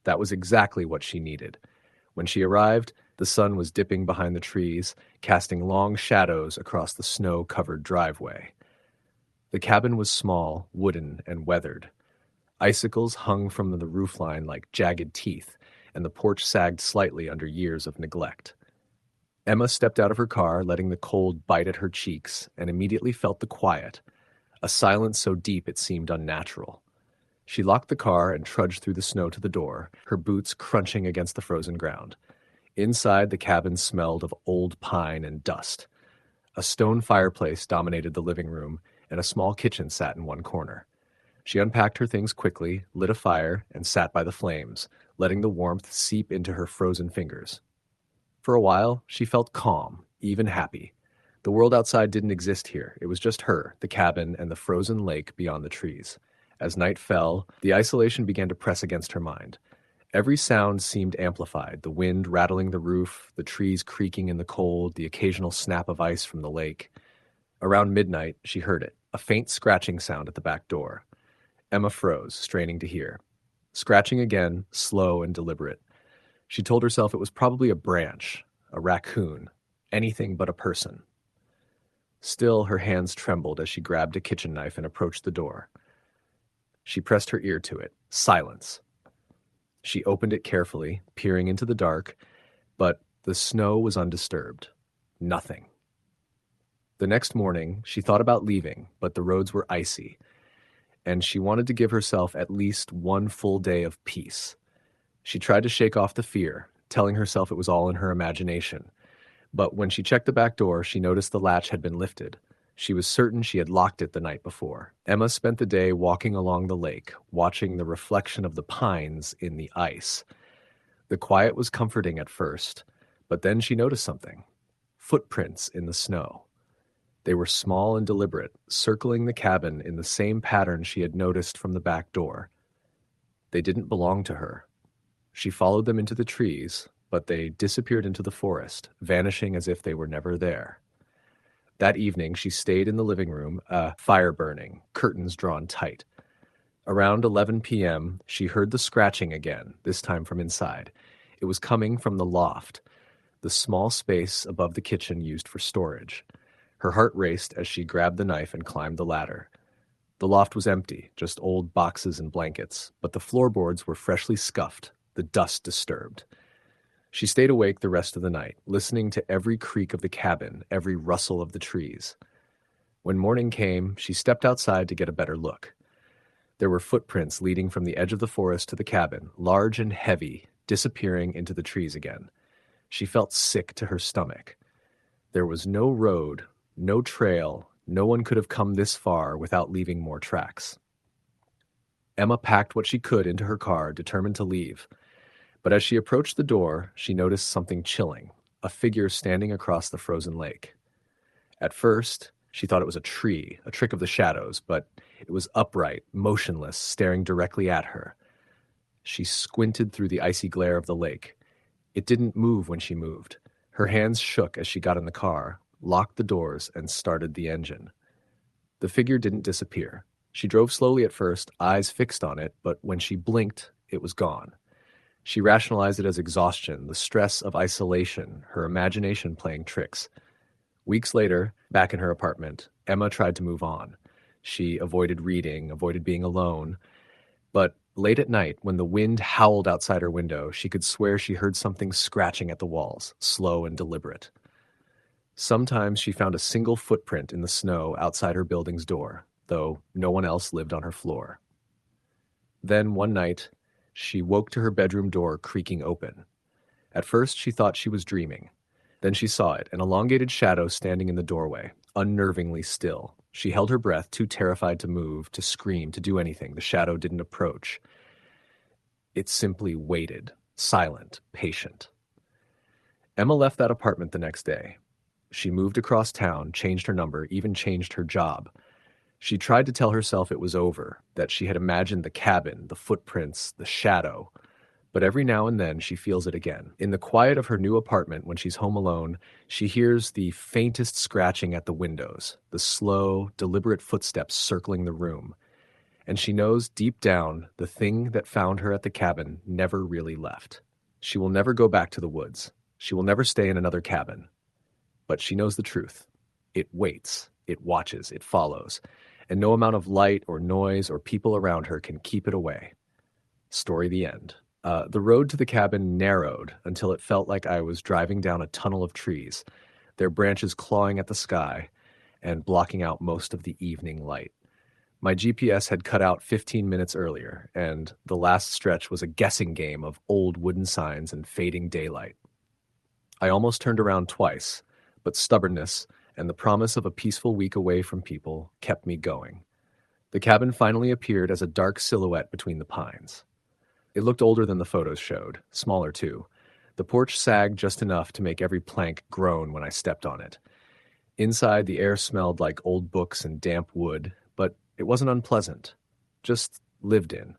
That was exactly what she needed. When she arrived, the sun was dipping behind the trees, casting long shadows across the snow-covered driveway. The cabin was small, wooden, and weathered. Icicles hung from the roofline like jagged teeth, and the porch sagged slightly under years of neglect. Emma stepped out of her car, letting the cold bite at her cheeks, and immediately felt the quiet, a silence so deep it seemed unnatural. She locked the car and trudged through the snow to the door, her boots crunching against the frozen ground. Inside, the cabin smelled of old pine and dust. A stone fireplace dominated the living room, and a small kitchen sat in one corner. She unpacked her things quickly, lit a fire, and sat by the flames, letting the warmth seep into her frozen fingers. For a while, she felt calm, even happy. The world outside didn't exist here. It was just her, the cabin, and the frozen lake beyond the trees. As night fell, the isolation began to press against her mind. Every sound seemed amplified, the wind rattling the roof, the trees creaking in the cold, the occasional snap of ice from the lake. Around midnight, she heard it, a faint scratching sound at the back door. Emma froze, straining to hear. Scratching again, slow and deliberate. She told herself it was probably a branch, a raccoon, anything but a person. Still, her hands trembled as she grabbed a kitchen knife and approached the door. She pressed her ear to it. Silence. She opened it carefully, peering into the dark, but the snow was undisturbed. Nothing. The next morning, she thought about leaving, but the roads were icy, and she wanted to give herself at least one full day of peace. She tried to shake off the fear, telling herself it was all in her imagination. But when she checked the back door, she noticed the latch had been lifted. She was certain she had locked it the night before. Emma spent the day walking along the lake, watching the reflection of the pines in the ice. The quiet was comforting at first, but then she noticed something. Footprints in the snow. They were small and deliberate, circling the cabin in the same pattern she had noticed from the back door. They didn't belong to her. She followed them into the trees, but they disappeared into the forest, vanishing as if they were never there. That evening, she stayed in the living room, a fire burning, curtains drawn tight. Around 11 p.m., she heard the scratching again, this time from inside. It was coming from the loft, the small space above the kitchen used for storage. Her heart raced as she grabbed the knife and climbed the ladder. The loft was empty, just old boxes and blankets, but the floorboards were freshly scuffed, the dust disturbed. She stayed awake the rest of the night, listening to every creak of the cabin, every rustle of the trees. When morning came, she stepped outside to get a better look. There were footprints leading from the edge of the forest to the cabin, large and heavy, disappearing into the trees again. She felt sick to her stomach. There was no road, no trail, no one could have come this far without leaving more tracks. Emma packed what she could into her car, determined to leave. But as she approached the door, she noticed something chilling, a figure standing across the frozen lake. At first, she thought it was a tree, a trick of the shadows, but it was upright, motionless, staring directly at her. She squinted through the icy glare of the lake. It didn't move when she moved. Her hands shook as she got in the car, locked the doors, and started the engine. The figure didn't disappear. She drove slowly at first, eyes fixed on it, but when she blinked, it was gone. She rationalized it as exhaustion, the stress of isolation, her imagination playing tricks. Weeks later, back in her apartment, Emma tried to move on. She avoided reading, avoided being alone. But late at night, when the wind howled outside her window, she could swear she heard something scratching at the walls, slow and deliberate. Sometimes she found a single footprint in the snow outside her building's door, though no one else lived on her floor. Then one night, she woke to her bedroom door creaking open. At first, she thought she was dreaming. Then she saw it, an elongated shadow standing in the doorway, unnervingly still. She held her breath, too terrified to move, to scream, to do anything. The shadow didn't approach. It simply waited, silent, patient. Emma left that apartment the next day. She moved across town, changed her number, even changed her job. She tried to tell herself it was over, that she had imagined the cabin, the footprints, the shadow. But every now and then she feels it again. In the quiet of her new apartment, when she's home alone, she hears the faintest scratching at the windows, the slow, deliberate footsteps circling the room. And she knows deep down the thing that found her at the cabin never really left. She will never go back to the woods. She will never stay in another cabin. But she knows the truth. It waits, it watches, it follows. And no amount of light or noise or people around her can keep it away. Story the end. The road to the cabin narrowed until it felt like I was driving down a tunnel of trees, their branches clawing at the sky and blocking out most of the evening light. My GPS had cut out 15 minutes earlier, and the last stretch was a guessing game of old wooden signs and fading daylight. I almost turned around twice, but stubbornness and the promise of a peaceful week away from people kept me going. The cabin finally appeared as a dark silhouette between the pines. It looked older than the photos showed, smaller too. The porch sagged just enough to make every plank groan when I stepped on it. Inside, the air smelled like old books and damp wood, but it wasn't unpleasant, just lived in.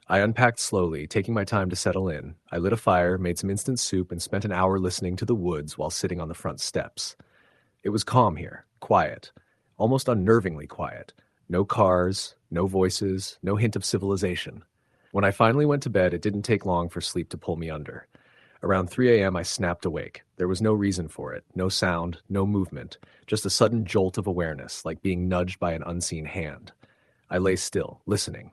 I unpacked slowly, taking my time to settle in. I lit a fire, made some instant soup, and spent an hour listening to the woods while sitting on the front steps. It was calm here, quiet, almost unnervingly quiet. No cars, no voices, no hint of civilization. When I finally went to bed, it didn't take long for sleep to pull me under. Around 3 a.m., I snapped awake. There was no reason for it, no sound, no movement, just a sudden jolt of awareness, like being nudged by an unseen hand. I lay still, listening.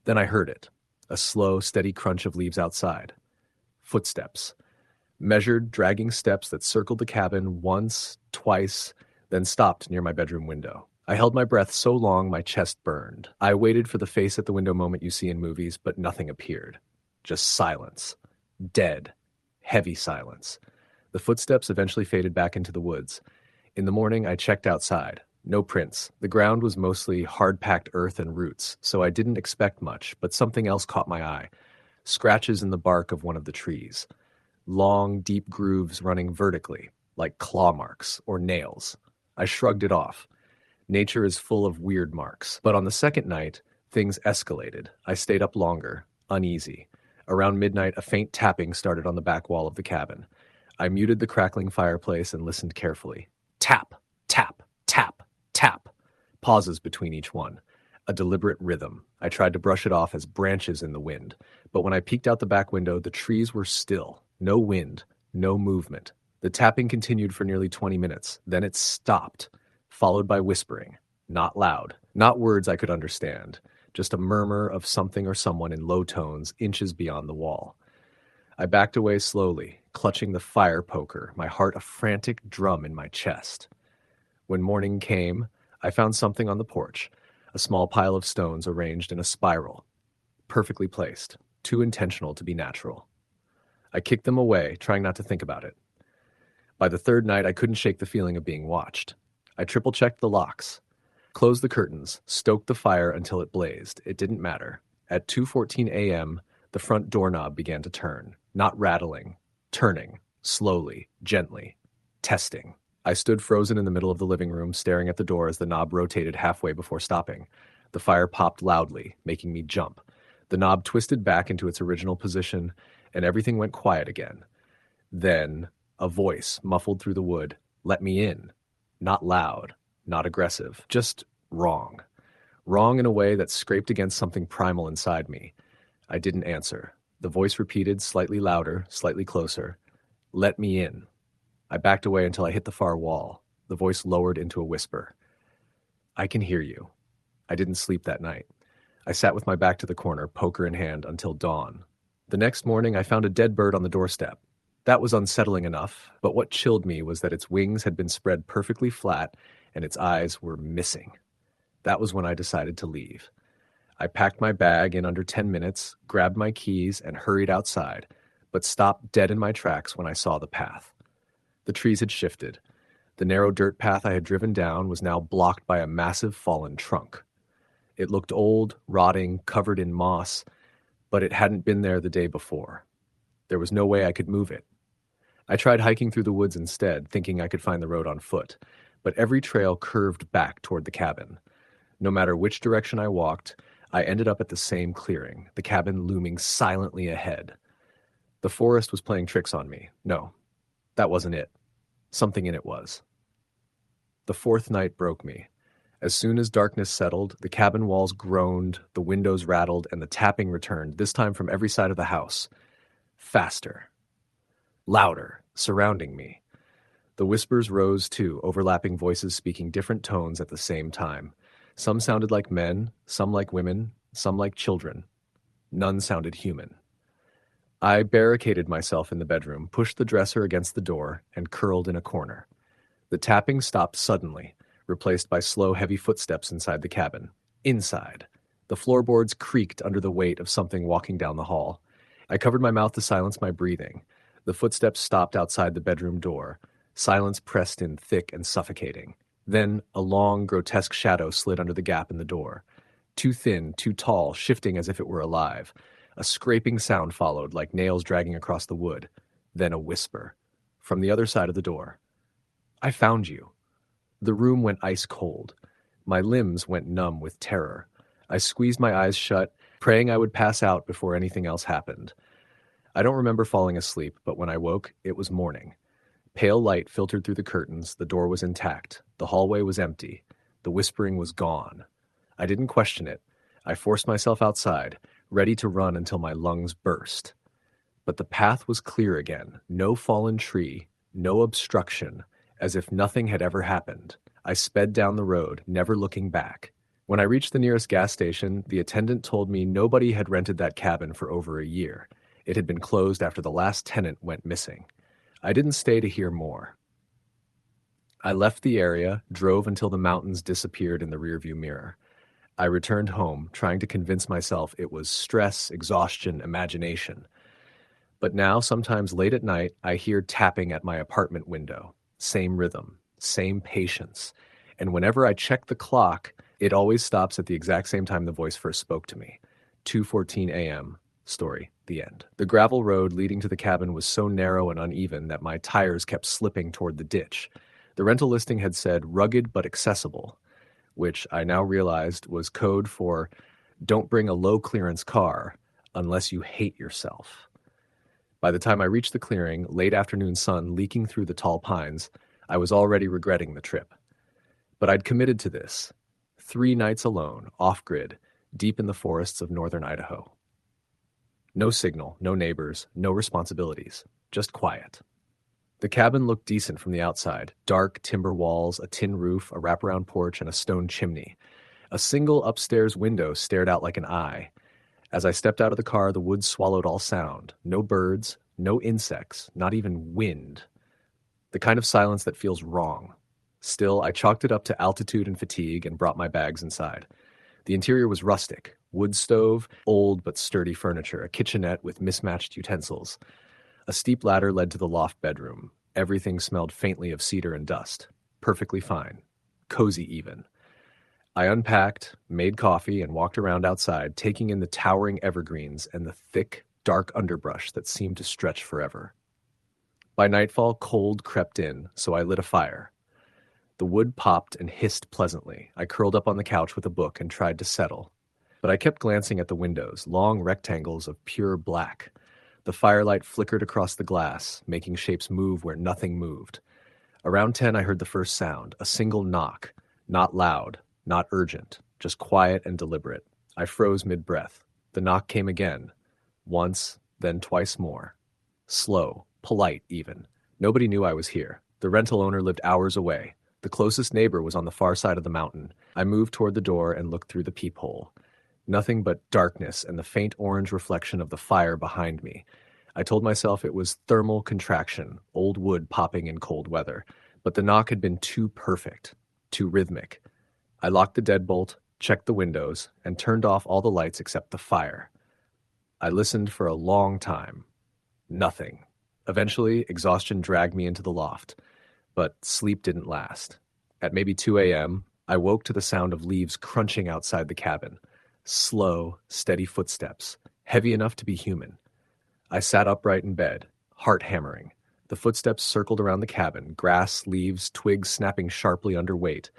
Then I heard it, a slow, steady crunch of leaves outside. Footsteps. Measured, dragging steps that circled the cabin once, twice, then stopped near my bedroom window. I held my breath so long my chest burned. I waited for the face at the window moment you see in movies, but nothing appeared. Just silence. Dead. Heavy silence. The footsteps eventually faded back into the woods. In the morning, I checked outside. No prints. The ground was mostly hard-packed earth and roots, so I didn't expect much, but something else caught my eye. Scratches in the bark of one of the trees. Long, deep grooves running vertically, like claw marks or nails. I shrugged it off. Nature is full of weird marks. But on the second night, things escalated. I stayed up longer, uneasy. Around midnight, a faint tapping started on the back wall of the cabin. I muted the crackling fireplace and listened carefully. Tap, tap, tap, tap. Pauses between each one. A deliberate rhythm. I tried to brush it off as branches in the wind. But when I peeked out the back window, the trees were still. No wind, no movement. The tapping continued for nearly 20 minutes. Then it stopped, followed by whispering. Not loud. Not words I could understand. Just a murmur of something or someone in low tones, inches beyond the wall. I backed away slowly, clutching the fire poker, my heart a frantic drum in my chest. When morning came, I found something on the porch, a small pile of stones arranged in a spiral, perfectly placed, too intentional to be natural. I kicked them away, trying not to think about it. By the third night, I couldn't shake the feeling of being watched. I triple-checked the locks, closed the curtains, stoked the fire until it blazed. It didn't matter. At 2:14 a.m., the front doorknob began to turn, not rattling, turning, slowly, gently, testing. I stood frozen in the middle of the living room, staring at the door as the knob rotated halfway before stopping. The fire popped loudly, making me jump. The knob twisted back into its original position, and everything went quiet again. Then, a voice muffled through the wood, "Let me in." Not loud, not aggressive, just wrong. Wrong in a way that scraped against something primal inside me. I didn't answer. The voice repeated, slightly louder, slightly closer, "Let me in." I backed away until I hit the far wall. The voice lowered into a whisper. "I can hear you." I didn't sleep that night. I sat with my back to the corner, poker in hand, until dawn. The next morning, I found a dead bird on the doorstep. That was unsettling enough, but what chilled me was that its wings had been spread perfectly flat and its eyes were missing. That was when I decided to leave. I packed my bag in under 10 minutes, grabbed my keys, and hurried outside, but stopped dead in my tracks when I saw the path. The trees had shifted. The narrow dirt path I had driven down was now blocked by a massive fallen trunk. It looked old, rotting, covered in moss, but it hadn't been there the day before. There was no way I could move it. I tried hiking through the woods instead, thinking I could find the road on foot, but every trail curved back toward the cabin. No matter which direction I walked, I ended up at the same clearing, the cabin looming silently ahead. The forest was playing tricks on me. No, that wasn't it. Something in it was. The fourth night broke me. As soon as darkness settled, the cabin walls groaned, the windows rattled, and the tapping returned, this time from every side of the house. Faster. Louder, surrounding me. The whispers rose too, overlapping voices speaking different tones at the same time. Some sounded like men, some like women, some like children. None sounded human. I barricaded myself in the bedroom, pushed the dresser against the door, and curled in a corner. The tapping stopped suddenly, replaced by slow, heavy footsteps inside the cabin. Inside. The floorboards creaked under the weight of something walking down the hall. I covered my mouth to silence my breathing. The footsteps stopped outside the bedroom door. Silence pressed in thick and suffocating. Then a long, grotesque shadow slid under the gap in the door. Too thin, too tall, shifting as if it were alive. A scraping sound followed, like nails dragging across the wood. Then a whisper. From the other side of the door. "I found you." The room went ice cold. My limbs went numb with terror. I squeezed my eyes shut, praying I would pass out before anything else happened. I don't remember falling asleep, but when I woke, it was morning. Pale light filtered through the curtains, the door was intact, the hallway was empty, the whispering was gone. I didn't question it. I forced myself outside, ready to run until my lungs burst. But the path was clear again, no fallen tree, no obstruction, as if nothing had ever happened. I sped down the road, never looking back. When I reached the nearest gas station, the attendant told me nobody had rented that cabin for over a year. It had been closed after the last tenant went missing. I didn't stay to hear more. I left the area, drove until the mountains disappeared in the rearview mirror. I returned home, trying to convince myself it was stress, exhaustion, imagination. But now, sometimes late at night, I hear tapping at my apartment window. Same rhythm, same patience. And whenever I check the clock, it always stops at the exact same time the voice first spoke to me. 2:14 a.m. Story. The end. The gravel road leading to the cabin was so narrow and uneven that my tires kept slipping toward the ditch. The rental listing had said rugged but accessible, which I now realized was code for don't bring a low-clearance car unless you hate yourself. By the time I reached the clearing, late afternoon sun leaking through the tall pines, I was already regretting the trip. But I'd committed to this. 3 nights alone, off-grid, deep in the forests of northern Idaho. No signal, no neighbors, no responsibilities, just quiet. The cabin looked decent from the outside. Dark timber walls, a tin roof, a wraparound porch, and a stone chimney. A single upstairs window stared out like an eye. As I stepped out of the car, the woods swallowed all sound. No birds, no insects, not even wind. The kind of silence that feels wrong. Still, I chalked it up to altitude and fatigue and brought my bags inside. The interior was rustic. Wood stove, old but sturdy furniture, a kitchenette with mismatched utensils. A steep ladder led to the loft bedroom. Everything smelled faintly of cedar and dust. Perfectly fine. Cozy even. I unpacked, made coffee, and walked around outside, taking in the towering evergreens and the thick, dark underbrush that seemed to stretch forever. By nightfall, cold crept in, so I lit a fire. The wood popped and hissed pleasantly. I curled up on the couch with a book and tried to settle. But I kept glancing at the windows, long rectangles of pure black. The firelight flickered across the glass, making shapes move where nothing moved. Around 10, I heard the first sound, a single knock. Not loud, not urgent, just quiet and deliberate. I froze mid-breath. The knock came again. Once, then twice more. Slow, polite even. Nobody knew I was here. The rental owner lived hours away. The closest neighbor was on the far side of the mountain. I moved toward the door and looked through the peephole. Nothing but darkness and the faint orange reflection of the fire behind me. I told myself it was thermal contraction, old wood popping in cold weather. But the knock had been too perfect, too rhythmic. I locked the deadbolt, checked the windows, and turned off all the lights except the fire. I listened for a long time. Nothing. Eventually, exhaustion dragged me into the loft. But sleep didn't last. At maybe 2 a.m., I woke to the sound of leaves crunching outside the cabin. Slow, steady footsteps, heavy enough to be human. I sat upright in bed, heart hammering. The footsteps circled around the cabin, grass, leaves, twigs snapping sharply under weight.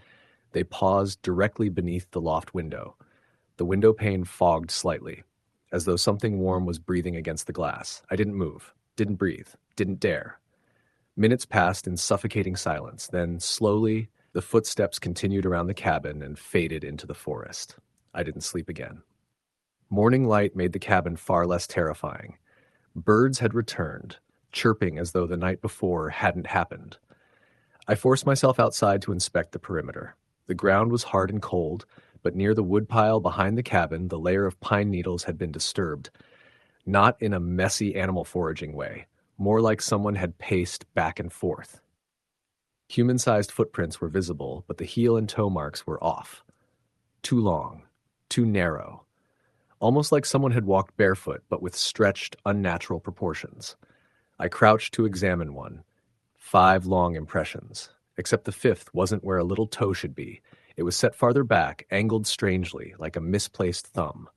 They paused directly beneath the loft window. The window pane fogged slightly, as though something warm was breathing against the glass. I didn't move, didn't breathe, didn't dare. Minutes passed in suffocating silence. Then, slowly, the footsteps continued around the cabin and faded into the forest. I didn't sleep again. Morning light made the cabin far less terrifying. Birds had returned, chirping as though the night before hadn't happened. I forced myself outside to inspect the perimeter. The ground was hard and cold, but near the woodpile behind the cabin, the layer of pine needles had been disturbed. Not in a messy animal foraging way, more like someone had paced back and forth. Human-sized footprints were visible, but the heel and toe marks were off. Too long, too narrow. Almost like someone had walked barefoot, but with stretched, unnatural proportions. I crouched to examine one. 5 long impressions. Except the 5th wasn't where a little toe should be. It was set farther back, angled strangely, like a misplaced thumb.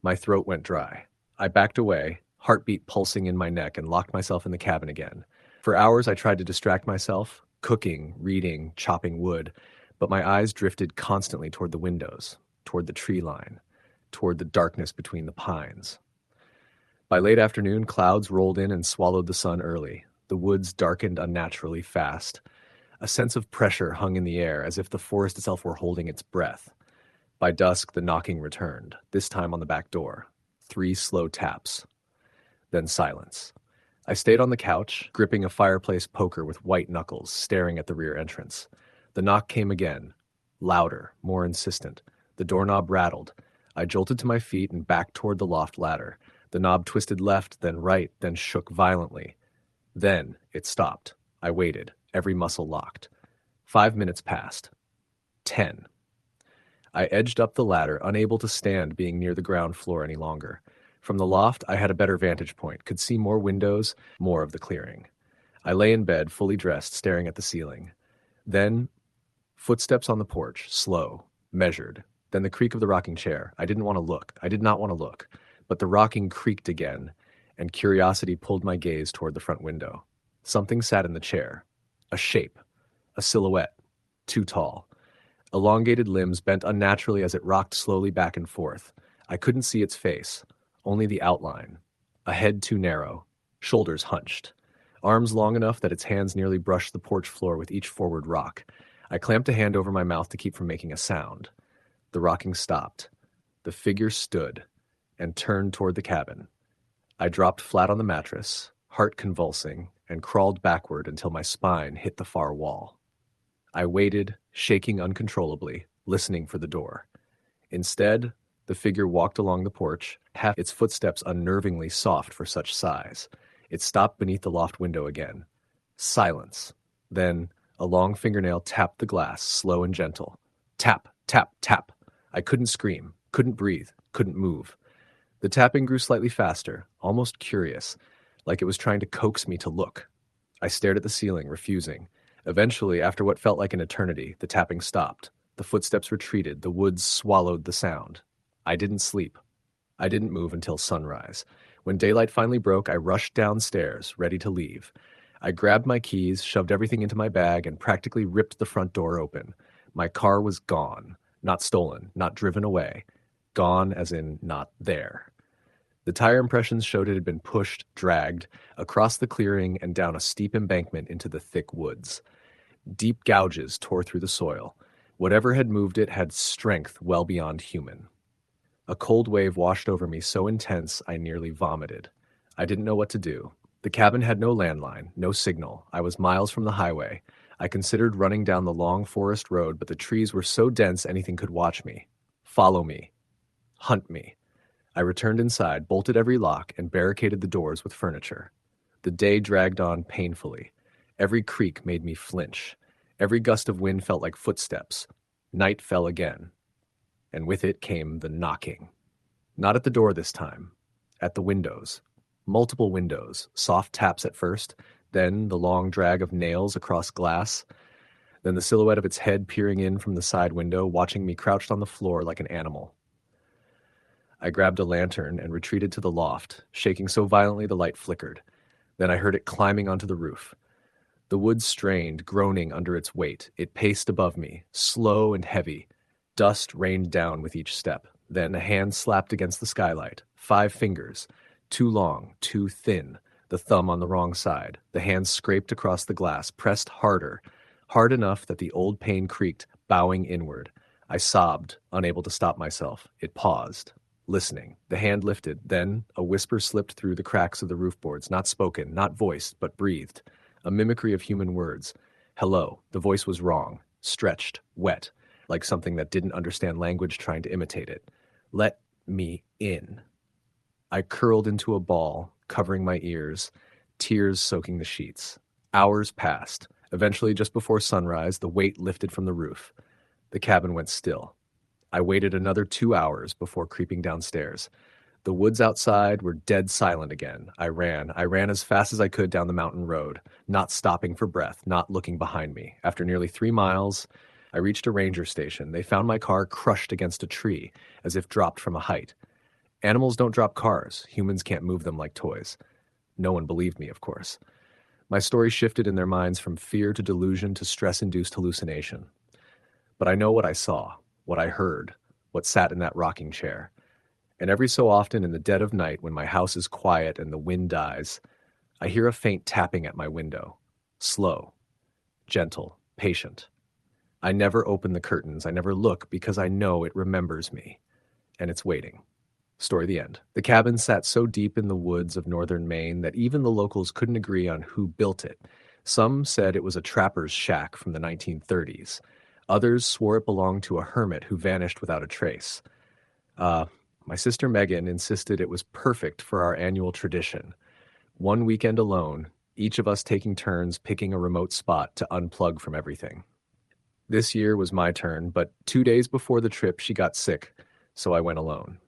My throat went dry. I backed away, heartbeat pulsing in my neck, and locked myself in the cabin again. For hours I tried to distract myself, cooking, reading, chopping wood, but my eyes drifted constantly toward the windows, toward the tree line, toward the darkness between the pines. By late afternoon, clouds rolled in and swallowed the sun early. The woods darkened unnaturally fast. A sense of pressure hung in the air, as if the forest itself were holding its breath. By dusk, the knocking returned, this time on the back door. 3 slow taps. Then silence. I stayed on the couch, gripping a fireplace poker with white knuckles, staring at the rear entrance. The knock came again. Louder, more insistent. The doorknob rattled. I jolted to my feet and backed toward the loft ladder. The knob twisted left, then right, then shook violently. Then it stopped. I waited, every muscle locked. 5 minutes passed. 10. I edged up the ladder, unable to stand being near the ground floor any longer. From the loft, I had a better vantage point, could see more windows, more of the clearing. I lay in bed, fully dressed, staring at the ceiling. Then, footsteps on the porch, slow, measured. Then the creak of the rocking chair. I didn't want to look. I did not want to look. But the rocking creaked again, and curiosity pulled my gaze toward the front window. Something sat in the chair. A shape. A silhouette. Too tall. Elongated limbs bent unnaturally as it rocked slowly back and forth. I couldn't see its face, only the outline. A head too narrow. Shoulders hunched. Arms long enough that its hands nearly brushed the porch floor with each forward rock. I clamped a hand over my mouth to keep from making a sound. The rocking stopped. The figure stood and turned toward the cabin. I dropped flat on the mattress, heart convulsing, and crawled backward until my spine hit the far wall. I waited, shaking uncontrollably, listening for the door. Instead, the figure walked along the porch, half its footsteps unnervingly soft for such size. It stopped beneath the loft window again. Silence. Then, a long fingernail tapped the glass, slow and gentle. Tap, tap, tap. I couldn't scream, couldn't breathe, couldn't move. The tapping grew slightly faster, almost curious. like it was trying to coax me to look. I stared at the ceiling, refusing. Eventually, after what felt like an eternity, the tapping stopped. The footsteps retreated, the woods swallowed the sound. I didn't sleep. I didn't move until sunrise. When daylight finally broke, I rushed downstairs, ready to leave. I grabbed my keys, shoved everything into my bag, and practically ripped the front door open. My car was gone. Not stolen, not driven away. Gone as in not there. The tire impressions showed it had been pushed, dragged, across the clearing and down a steep embankment into the thick woods. Deep gouges tore through the soil. Whatever had moved it had strength well beyond human. A cold wave washed over me so intense I nearly vomited. I didn't know what to do. The cabin had no landline, no signal. I was miles from the highway. I considered running down the long forest road, but the trees were so dense anything could watch me. Follow me. Hunt me. I returned inside, bolted every lock, and barricaded the doors with furniture. The day dragged on painfully. Every creak made me flinch. Every gust of wind felt like footsteps. Night fell again. And with it came the knocking. Not at the door this time. At the windows. Multiple windows. Soft taps at first, then the long drag of nails across glass, then the silhouette of its head peering in from the side window, watching me crouched on the floor like an animal. I grabbed a lantern and retreated to the loft, shaking so violently the light flickered. Then I heard it climbing onto the roof. The wood strained, groaning under its weight. It paced above me, slow and heavy. Dust rained down with each step. Then a hand slapped against the skylight. 5 fingers. Too long, too thin. The thumb on the wrong side. The hand scraped across the glass, pressed harder. Hard enough that the old pane creaked, bowing inward. I sobbed, unable to stop myself. It paused. Listening. The hand lifted. Then a whisper slipped through the cracks of the roof boards, not spoken, not voiced, but breathed. A mimicry of human words. Hello. The voice was wrong. Stretched. Wet. Like something that didn't understand language trying to imitate it. Let me in. I curled into a ball, covering my ears, tears soaking the sheets. Hours passed. Eventually, just before sunrise, the weight lifted from the roof. The cabin went still. I waited another 2 hours before creeping downstairs. The woods outside were dead silent again. I ran as fast as I could down the mountain road, not stopping for breath, not looking behind me. After nearly 3 miles, I reached a ranger station. They found my car crushed against a tree, as if dropped from a height. Animals don't drop cars. Humans can't move them like toys. No one believed me, of course. My story shifted in their minds from fear to delusion to stress-induced hallucination. But I know what I saw, what I heard, what sat in that rocking chair. And every so often in the dead of night, when my house is quiet and the wind dies, I hear a faint tapping at my window. Slow, gentle, patient. I never open the curtains. I never look because I know it remembers me. And it's waiting. Story the end. The cabin sat so deep in the woods of northern Maine that even the locals couldn't agree on who built it. Some said it was a trapper's shack from the 1930s. Others swore it belonged to a hermit who vanished without a trace. My sister Megan insisted it was perfect for our annual tradition. One weekend alone, each of us taking turns picking a remote spot to unplug from everything. This year was my turn, but 2 days before the trip she got sick, so I went alone.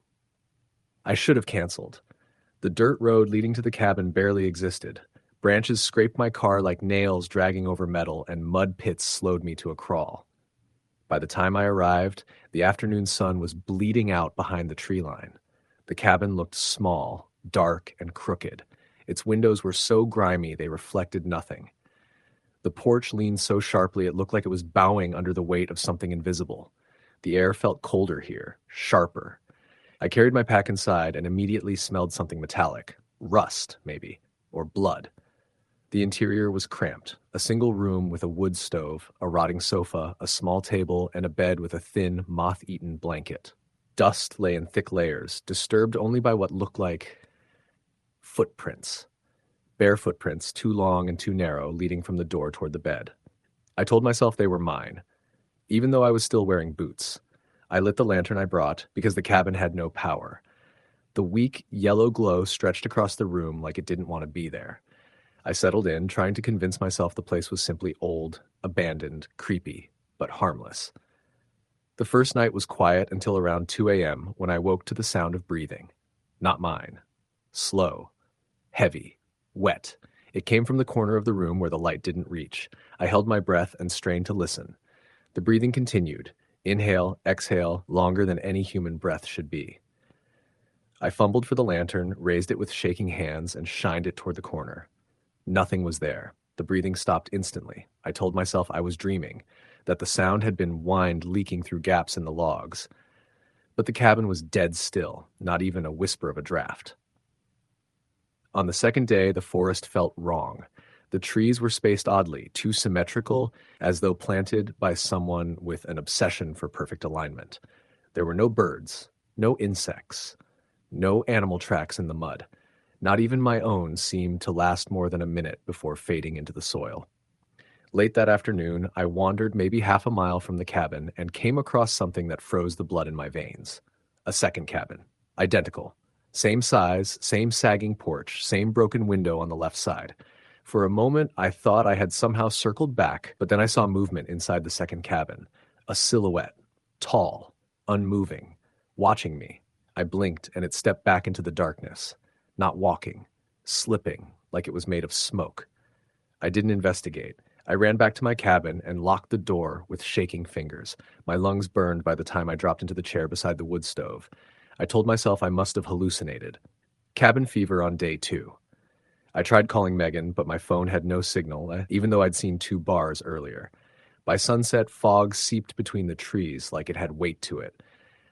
I should have canceled. The dirt road leading to the cabin barely existed. Branches scraped my car like nails dragging over metal, and mud pits slowed me to a crawl. By the time I arrived, the afternoon sun was bleeding out behind the tree line. The cabin looked small, dark, and crooked. Its windows were so grimy they reflected nothing. The porch leaned so sharply it looked like it was bowing under the weight of something invisible. The air felt colder here, sharper. I carried my pack inside and immediately smelled something metallic. Rust, maybe, or blood. The interior was cramped, a single room with a wood stove, a rotting sofa, a small table, and a bed with a thin, moth-eaten blanket. Dust lay in thick layers, disturbed only by what looked like footprints. Bare footprints, too long and too narrow, leading from the door toward the bed. I told myself they were mine, even though I was still wearing boots. I lit the lantern I brought because the cabin had no power. The weak, yellow glow stretched across the room like it didn't want to be there. I settled in, trying to convince myself the place was simply old, abandoned, creepy, but harmless. The first night was quiet until around 2 a.m. when I woke to the sound of breathing. Not mine. Slow. Heavy. Wet. It came from the corner of the room where the light didn't reach. I held my breath and strained to listen. The breathing continued. Inhale, exhale, longer than any human breath should be. I fumbled for the lantern, raised it with shaking hands, and shined it toward the corner. Nothing was there. The breathing stopped instantly. I told myself I was dreaming, that the sound had been wind leaking through gaps in the logs. But the cabin was dead still, not even a whisper of a draft. On the second day, the forest felt wrong. The trees were spaced oddly, too symmetrical, as though planted by someone with an obsession for perfect alignment. There were no birds, no insects, no animal tracks in the mud. Not even my own seemed to last more than a minute before fading into the soil. Late that afternoon, I wandered maybe half a mile from the cabin and came across something that froze the blood in my veins. A second cabin. Identical. Same size, same sagging porch, same broken window on the left side. For a moment, I thought I had somehow circled back, but then I saw movement inside the second cabin. A silhouette. Tall. Unmoving. Watching me. I blinked and it stepped back into the darkness. Not walking. Slipping, like it was made of smoke. I didn't investigate. I ran back to my cabin and locked the door with shaking fingers. My lungs burned by the time I dropped into the chair beside the wood stove. I told myself I must have hallucinated. Cabin fever on day 2. I tried calling Megan, but my phone had no signal, even though I'd seen 2 bars earlier. By sunset, fog seeped between the trees like it had weight to it.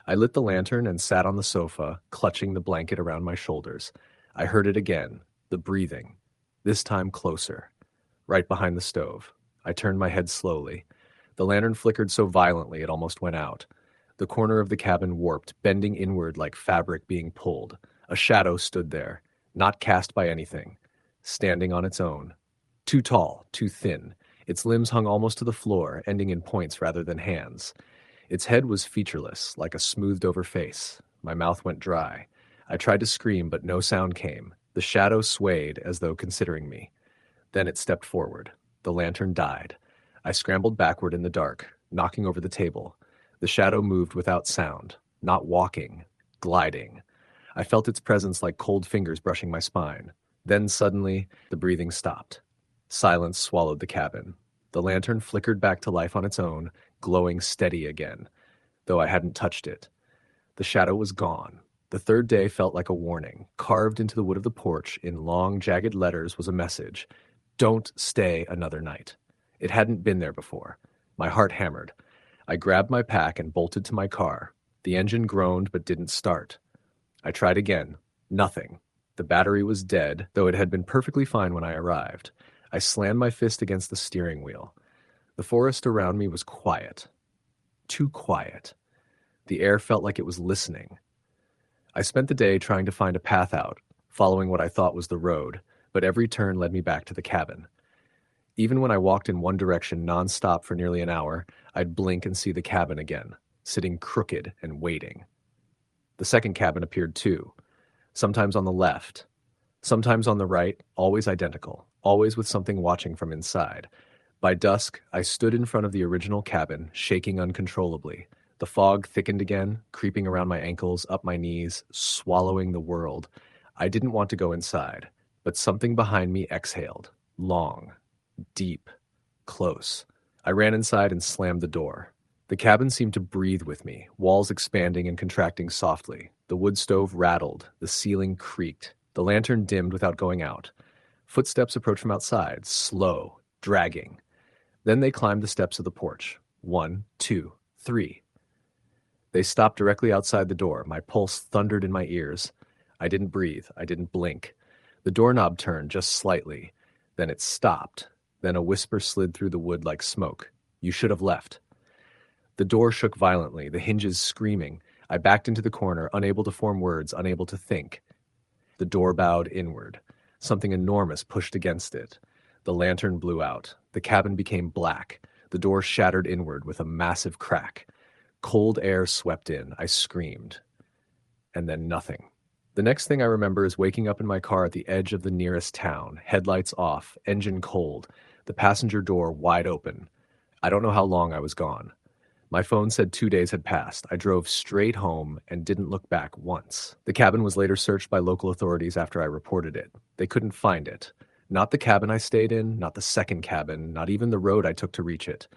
I lit the lantern and sat on the sofa, clutching the blanket around my shoulders. I heard it again, the breathing, this time closer. Right behind the stove. I turned my head slowly. The lantern flickered so violently it almost went out. The corner of the cabin warped, bending inward like fabric being pulled. A shadow stood there, not cast by anything, standing on its own. Too tall, too thin. Its limbs hung almost to the floor, ending in points rather than hands. Its head was featureless, like a smoothed-over face. My mouth went dry. I tried to scream, but no sound came. The shadow swayed as though considering me. Then it stepped forward. The lantern died. I scrambled backward in the dark, knocking over the table. The shadow moved without sound, not walking, gliding. I felt its presence like cold fingers brushing my spine. Then suddenly, the breathing stopped. Silence swallowed the cabin. The lantern flickered back to life on its own, glowing steady again, though I hadn't touched it. The shadow was gone. The third day felt like a warning. Carved into the wood of the porch in long, jagged letters was a message. Don't stay another night. It hadn't been there before. My heart hammered. I grabbed my pack and bolted to my car. The engine groaned but didn't start. I tried again. Nothing. The battery was dead, though it had been perfectly fine when I arrived. I slammed my fist against the steering wheel. The forest around me was quiet. Too quiet. The air felt like it was listening. I spent the day trying to find a path out, following what I thought was the road, but every turn led me back to the cabin. Even when I walked in one direction nonstop for nearly an hour, I'd blink and see the cabin again, sitting crooked and waiting. The second cabin appeared too, sometimes on the left, sometimes on the right, always identical, always with something watching from inside. By dusk, I stood in front of the original cabin, shaking uncontrollably. The fog thickened again, creeping around my ankles, up my knees, swallowing the world. I didn't want to go inside. But something behind me exhaled, long, deep, close. I ran inside and slammed the door. The cabin seemed to breathe with me, walls expanding and contracting softly. The wood stove rattled, the ceiling creaked. The lantern dimmed without going out. Footsteps approached from outside, slow, dragging. Then they climbed the steps of the porch. 1, 2, 3. They stopped directly outside the door. My pulse thundered in my ears. I didn't breathe. I didn't blink. The doorknob turned just slightly. Then it stopped. Then a whisper slid through the wood like smoke. You should have left. The door shook violently, the hinges screaming. I backed into the corner, unable to form words, unable to think. The door bowed inward. Something enormous pushed against it. The lantern blew out. The cabin became black. The door shattered inward with a massive crack. Cold air swept in. I screamed. And then nothing. The next thing I remember is waking up in my car at the edge of the nearest town, headlights off, engine cold, the passenger door wide open. I don't know how long I was gone. My phone said 2 days had passed. I drove straight home and didn't look back once. The cabin was later searched by local authorities after I reported it. They couldn't find it. Not the cabin I stayed in, not the second cabin, not even the road I took to reach it.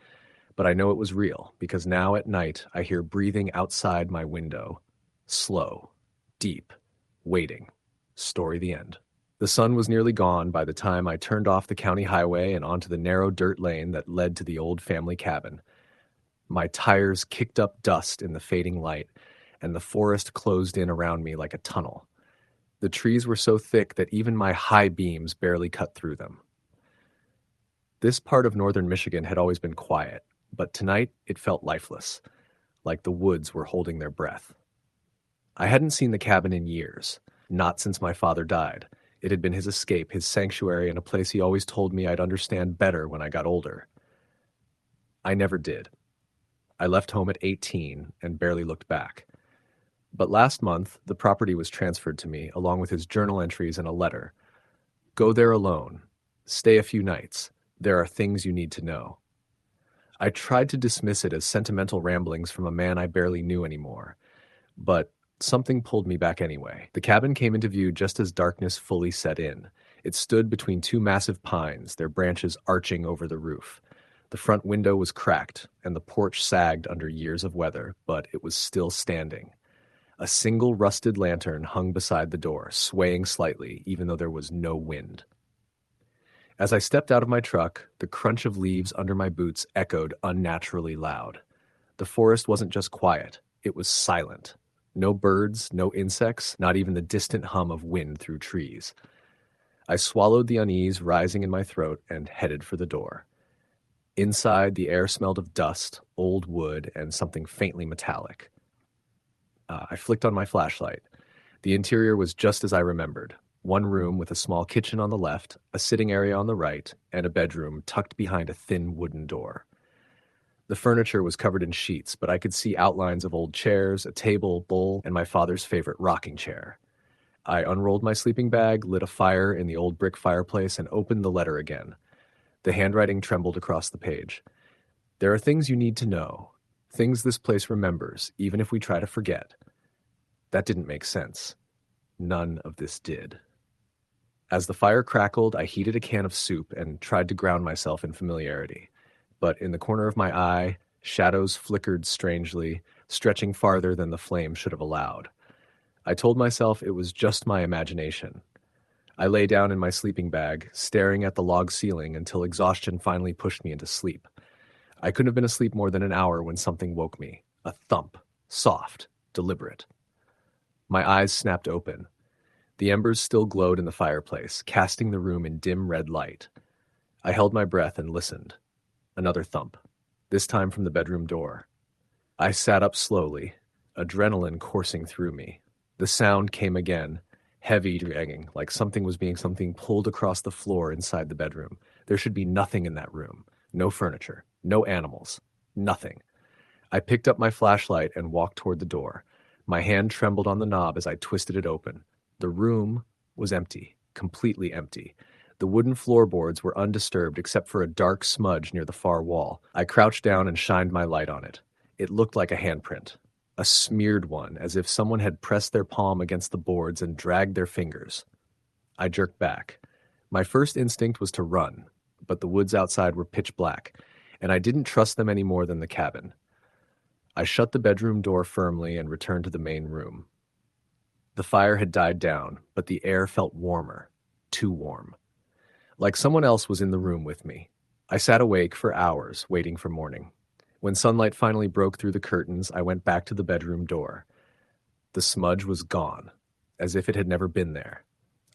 But I know it was real, because now at night I hear breathing outside my window. Slow, deep, waiting. Story the end. The sun was nearly gone by the time I turned off the county highway and onto the narrow dirt lane that led to the old family cabin. My tires kicked up dust in the fading light, and the forest closed in around me like a tunnel. The trees were so thick that even my high beams barely cut through them. This part of northern Michigan had always been quiet, but tonight it felt lifeless, like the woods were holding their breath. I hadn't seen the cabin in years, not since my father died. It had been his escape, his sanctuary, and a place he always told me I'd understand better when I got older. I never did. I left home at 18 and barely looked back. But last month, the property was transferred to me, along with his journal entries and a letter. Go there alone. Stay a few nights. There are things you need to know. I tried to dismiss it as sentimental ramblings from a man I barely knew anymore. But something pulled me back anyway. The cabin came into view just as darkness fully set in. It stood between two massive pines, their branches arching over the roof. The front window was cracked, and the porch sagged under years of weather, but it was still standing. A single rusted lantern hung beside the door, swaying slightly, even though there was no wind. As I stepped out of my truck, the crunch of leaves under my boots echoed unnaturally loud. The forest wasn't just quiet, it was silent. No birds, no insects, not even the distant hum of wind through trees. I swallowed the unease rising in my throat and headed for the door. Inside, the air smelled of dust, old wood, and something faintly metallic. I flicked on my flashlight. The interior was just as I remembered. One room with a small kitchen on the left, a sitting area on the right, and a bedroom tucked behind a thin wooden door. The furniture was covered in sheets, but I could see outlines of old chairs, a table, bowl, and my father's favorite rocking chair. I unrolled my sleeping bag, lit a fire in the old brick fireplace, and opened the letter again. The handwriting trembled across the page. There are things you need to know, things this place remembers, even if we try to forget. That didn't make sense. None of this did. As the fire crackled, I heated a can of soup and tried to ground myself in familiarity. But in the corner of my eye, shadows flickered strangely, stretching farther than the flame should have allowed. I told myself it was just my imagination. I lay down in my sleeping bag, staring at the log ceiling until exhaustion finally pushed me into sleep. I couldn't have been asleep more than an hour when something woke me. A thump. Soft. Deliberate. My eyes snapped open. The embers still glowed in the fireplace, casting the room in dim red light. I held my breath and listened. Another thump. This time from the bedroom door. I sat up slowly, adrenaline coursing through me. The sound came again. Heavy dragging, like something was being pulled across the floor inside the bedroom. There should be nothing in that room. No furniture. No animals. Nothing. I picked up my flashlight and walked toward the door. My hand trembled on the knob as I twisted it open. The room was empty. Completely empty. The wooden floorboards were undisturbed except for a dark smudge near the far wall. I crouched down and shined my light on it. It looked like a handprint. A smeared one, as if someone had pressed their palm against the boards and dragged their fingers. I jerked back. My first instinct was to run, but the woods outside were pitch black, and I didn't trust them any more than the cabin. I shut the bedroom door firmly and returned to the main room. The fire had died down, but the air felt warmer. Too warm. Like someone else was in the room with me. I sat awake for hours, waiting for morning. When sunlight finally broke through the curtains, I went back to the bedroom door. The smudge was gone, as if it had never been there.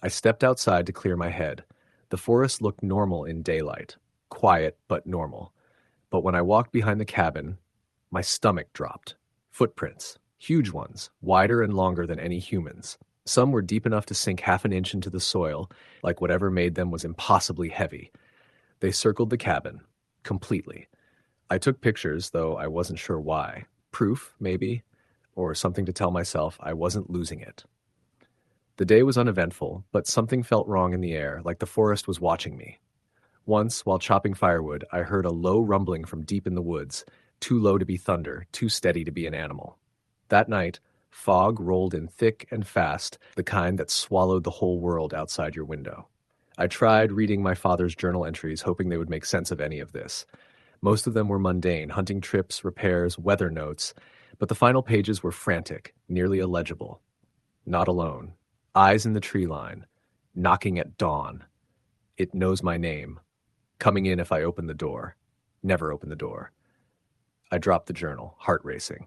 I stepped outside to clear my head. The forest looked normal in daylight, quiet but normal. But when I walked behind the cabin, my stomach dropped. Footprints, huge ones, wider and longer than any humans. Some were deep enough to sink half an inch into the soil, like whatever made them was impossibly heavy. They circled the cabin, completely. I took pictures, though I wasn't sure why. Proof, maybe, or something to tell myself I wasn't losing it. The day was uneventful, but something felt wrong in the air, like the forest was watching me. Once, while chopping firewood, I heard a low rumbling from deep in the woods. too low to be thunder, too steady to be an animal. That night, fog rolled in thick and fast, the kind that swallowed the whole world outside your window. I tried reading my father's journal entries, hoping they would make sense of any of this. Most of them were mundane, hunting trips, repairs, weather notes, but the final pages were frantic, nearly illegible. Not alone. Eyes in the tree line. Knocking at dawn. It knows my name. Coming in if I open the door. Never open the door. I dropped the journal, heart racing.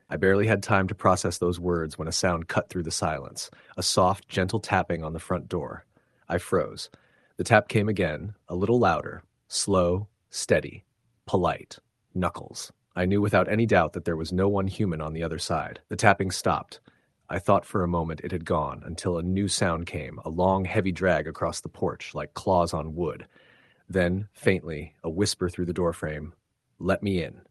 I barely had time to process those words when a sound cut through the silence, a soft, gentle tapping on the front door. I froze. The tap came again, a little louder, slow, steady, polite, knuckles. I knew without any doubt that there was no one human on the other side. The tapping stopped. I thought for a moment it had gone, until a new sound came, a long, heavy drag across the porch, like claws on wood. Then, faintly, a whisper through the doorframe, "Let me in."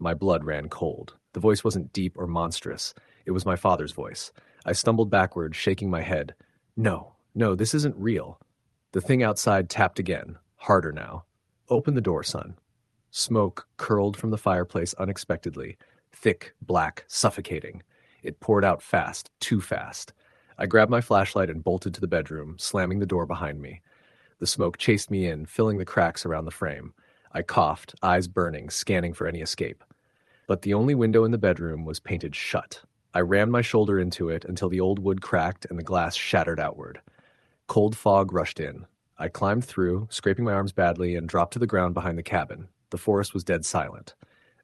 My blood ran cold. The voice wasn't deep or monstrous. It was my father's voice. I stumbled backward, shaking my head. No, this isn't real. The thing outside tapped again, harder now. "Open the door, son." Smoke curled from the fireplace unexpectedly, thick, black, suffocating. It poured out fast, too fast. I grabbed my flashlight and bolted to the bedroom, slamming the door behind me. The smoke chased me in, filling the cracks around the frame. I coughed, eyes burning, scanning for any escape. But the only window in the bedroom was painted shut. I rammed my shoulder into it until the old wood cracked and the glass shattered outward. Cold fog rushed in. I climbed through, scraping my arms badly, and dropped to the ground behind the cabin. The forest was dead silent.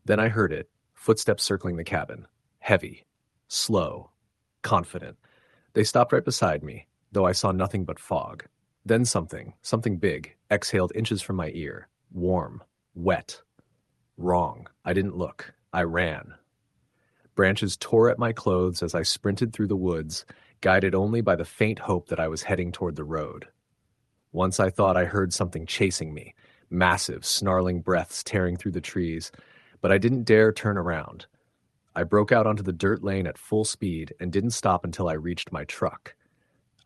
Then I heard it, footsteps circling the cabin. Heavy, slow, confident. They stopped right beside me, though I saw nothing but fog. Then something big, exhaled inches from my ear. Warm, wet. Wrong. I didn't look. I ran. Branches tore at my clothes as I sprinted through the woods, guided only by the faint hope that I was heading toward the road. Once I thought I heard something chasing me, massive, snarling breaths tearing through the trees, but I didn't dare turn around. I broke out onto the dirt lane at full speed and didn't stop until I reached my truck.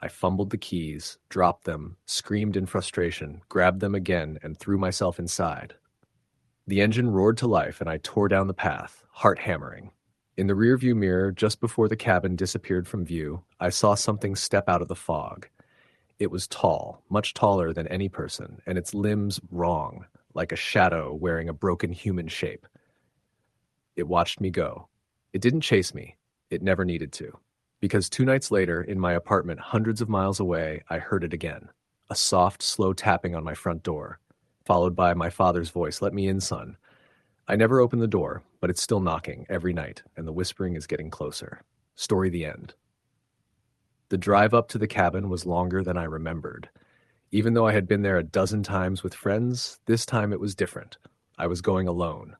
I fumbled the keys, dropped them, screamed in frustration, grabbed them again, and threw myself inside. The engine roared to life, and I tore down the path, heart hammering. In the rearview mirror, just before the cabin disappeared from view, I saw something step out of the fog. It was tall, much taller than any person, and its limbs wrong, like a shadow wearing a broken human shape. It watched me go. It didn't chase me. It never needed to. Because 2 nights later, in my apartment hundreds of miles away, I heard it again. A soft, slow tapping on my front door, followed by my father's voice, "Let me in, son." I never opened the door, but it's still knocking every night, and the whispering is getting closer. Story the end. The drive up to the cabin was longer than I remembered. Even though I had been there a dozen times with friends, this time it was different. I was going alone.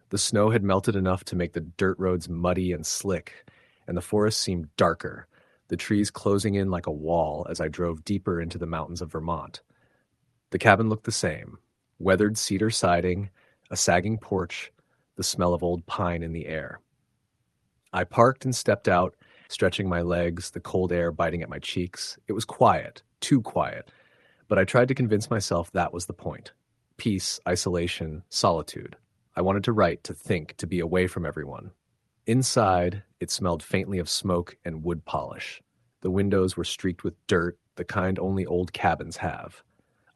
The snow had melted enough to make the dirt roads muddy and slick, and the forest seemed darker, the trees closing in like a wall as I drove deeper into the mountains of Vermont. The cabin looked the same. Weathered cedar siding, a sagging porch, the smell of old pine in the air. I parked and stepped out, stretching my legs, the cold air biting at my cheeks. It was quiet, too quiet, but I tried to convince myself that was the point. Peace, isolation, solitude. I wanted to write, to think, to be away from everyone. Inside, it smelled faintly of smoke and wood polish. The windows were streaked with dirt, the kind only old cabins have.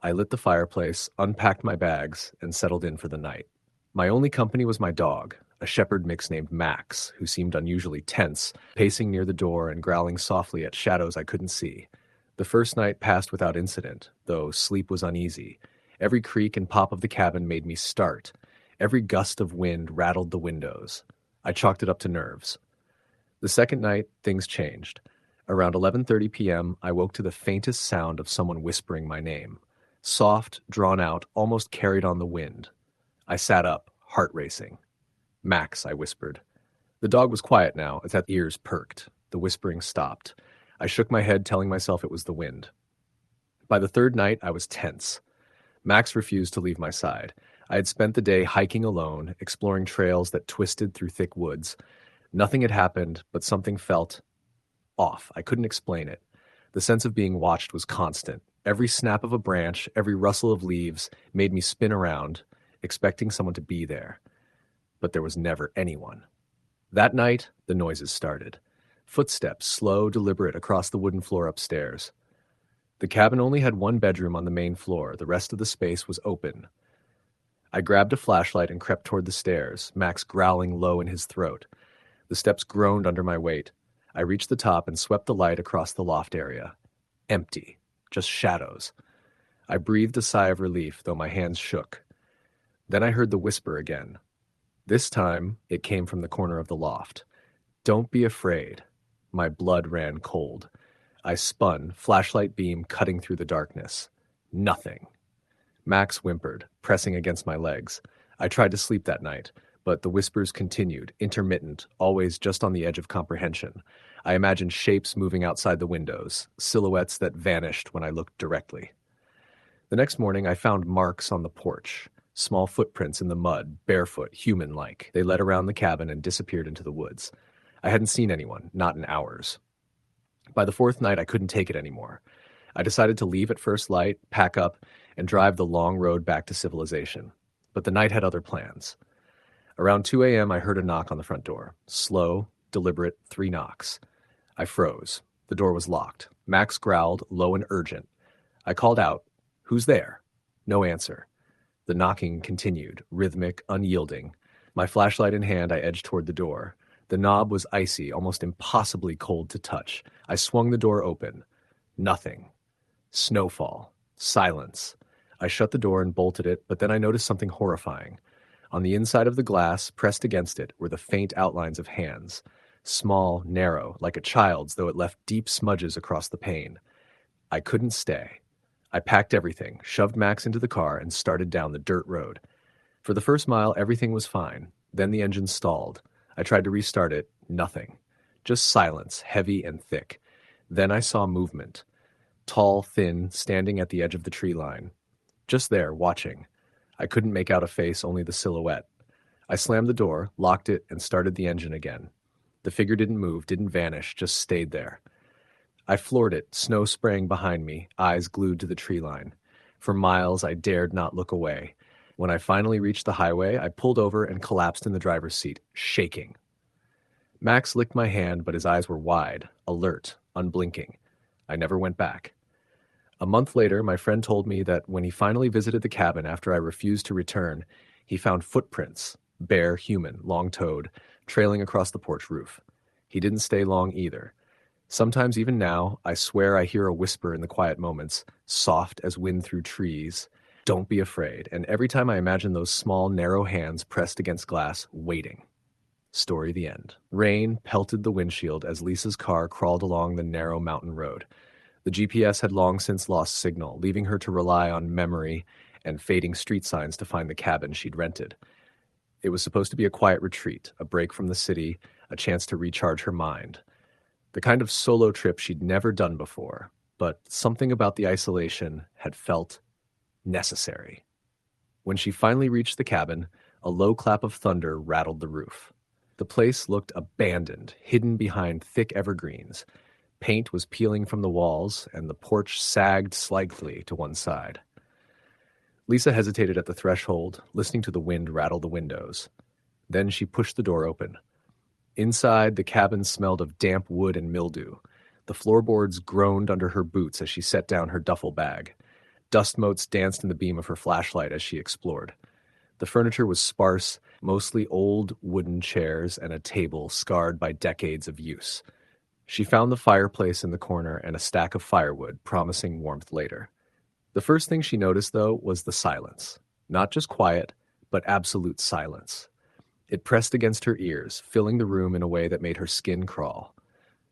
I lit the fireplace, unpacked my bags, and settled in for the night. My only company was my dog, a shepherd mix named Max, who seemed unusually tense, pacing near the door and growling softly at shadows I couldn't see. The first night passed without incident, though sleep was uneasy. Every creak and pop of the cabin made me start. Every gust of wind rattled the windows. I chalked it up to nerves. The second night, things changed. Around 11:30 p.m., I woke to the faintest sound of someone whispering my name. Soft, drawn out, almost carried on the wind. I sat up, heart racing. "Max," I whispered. The dog was quiet now, its ears perked. The whispering stopped. I shook my head, telling myself it was the wind. By the third night, I was tense. Max refused to leave my side. I had spent the day hiking alone, exploring trails that twisted through thick woods. Nothing had happened, but something felt off. I couldn't explain it. The sense of being watched was constant. Every snap of a branch, every rustle of leaves made me spin around, expecting someone to be there. but there was never anyone. That night, the noises started. Footsteps, slow, deliberate, across the wooden floor upstairs. The cabin only had one bedroom on the main floor. The rest of the space was open. I grabbed a flashlight and crept toward the stairs, Max growling low in his throat. The steps groaned under my weight. I reached the top and swept the light across the loft area. Empty. Just shadows. I breathed a sigh of relief, though my hands shook. Then I heard the whisper again. This time, it came from the corner of the loft. "Don't be afraid." My blood ran cold. I spun, flashlight beam cutting through the darkness. Nothing. Max whimpered, pressing against my legs. I tried to sleep that night, but the whispers continued, intermittent, always just on the edge of comprehension. I imagined shapes moving outside the windows, silhouettes that vanished when I looked directly. The next morning, I found marks on the porch, small footprints in the mud, barefoot, human-like. They led around the cabin and disappeared into the woods. I hadn't seen anyone, not in hours. By the fourth night, I couldn't take it anymore. I decided to leave at first light, pack up, and drive the long road back to civilization. But the night had other plans. Around 2 a.m., I heard a knock on the front door. Slow, deliberate, 3 knocks. I froze. The door was locked. Max growled, low and urgent. I called out, "Who's there?" No answer. The knocking continued, rhythmic, unyielding. My flashlight in hand, I edged toward the door. The knob was icy, almost impossibly cold to touch. I swung the door open. Nothing. Snowfall. Silence. I shut the door and bolted it, but then I noticed something horrifying. On the inside of the glass, pressed against it, were the faint outlines of hands. Small, narrow, like a child's, though it left deep smudges across the pane. I couldn't stay. I packed everything, shoved Max into the car, and started down the dirt road. For the first mile, everything was fine. Then the engine stalled. I tried to restart it. Nothing. Just silence, heavy and thick. Then I saw movement. Tall, thin, standing at the edge of the tree line. Just there, watching. I couldn't make out a face, only the silhouette. I slammed the door, locked it, and started the engine again. The figure didn't move, didn't vanish, just stayed there. I floored it, snow spraying behind me, eyes glued to the tree line. For miles, I dared not look away. When I finally reached the highway, I pulled over and collapsed in the driver's seat, shaking. Max licked my hand, but his eyes were wide, alert, unblinking. I never went back. A month later, my friend told me that when he finally visited the cabin after I refused to return, he found footprints, bare, human, long-toed, trailing across the porch roof. He didn't stay long either. Sometimes even now, I swear I hear a whisper in the quiet moments, soft as wind through trees. Don't be afraid. And every time I imagine those small, narrow hands pressed against glass, waiting. Story the end. Rain pelted the windshield as Lisa's car crawled along the narrow mountain road. The GPS had long since lost signal, leaving her to rely on memory and fading street signs to find the cabin she'd rented. It was supposed to be a quiet retreat, a break from the city, a chance to recharge her mind. The kind of solo trip she'd never done before, but something about the isolation had felt necessary. When she finally reached the cabin, a low clap of thunder rattled the roof. The place looked abandoned, hidden behind thick evergreens. Paint was peeling from the walls, and the porch sagged slightly to one side. Lisa hesitated at the threshold, listening to the wind rattle the windows. Then she pushed the door open. Inside, the cabin smelled of damp wood and mildew. The floorboards groaned under her boots as she set down her duffel bag. Dust motes danced in the beam of her flashlight as she explored. The furniture was sparse, mostly old wooden chairs and a table scarred by decades of use. She found the fireplace in the corner and a stack of firewood, promising warmth later. The first thing she noticed, though, was the silence. Not just quiet, but absolute silence. It pressed against her ears, filling the room in a way that made her skin crawl.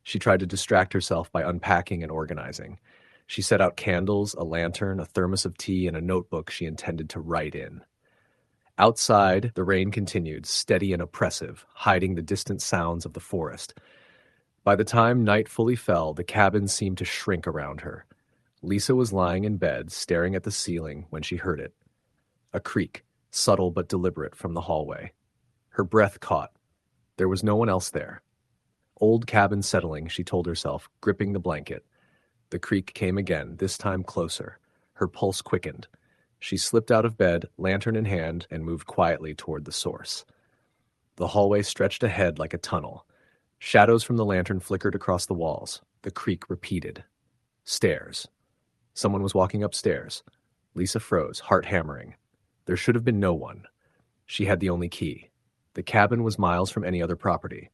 She tried to distract herself by unpacking and organizing. She set out candles, a lantern, a thermos of tea, and a notebook she intended to write in. Outside, the rain continued, steady and oppressive, hiding the distant sounds of the forest. By the time night fully fell, the cabin seemed to shrink around her. Lisa was lying in bed, staring at the ceiling when she heard it. A creak, subtle but deliberate, from the hallway. Her breath caught. There was no one else there. Old cabin settling, she told herself, gripping the blanket. The creak came again, this time closer. Her pulse quickened. She slipped out of bed, lantern in hand, and moved quietly toward the source. The hallway stretched ahead like a tunnel. Shadows from the lantern flickered across the walls. The creak repeated. Stairs. Someone was walking upstairs. Lisa froze, heart hammering. There should have been no one. She had the only key. The cabin was miles from any other property.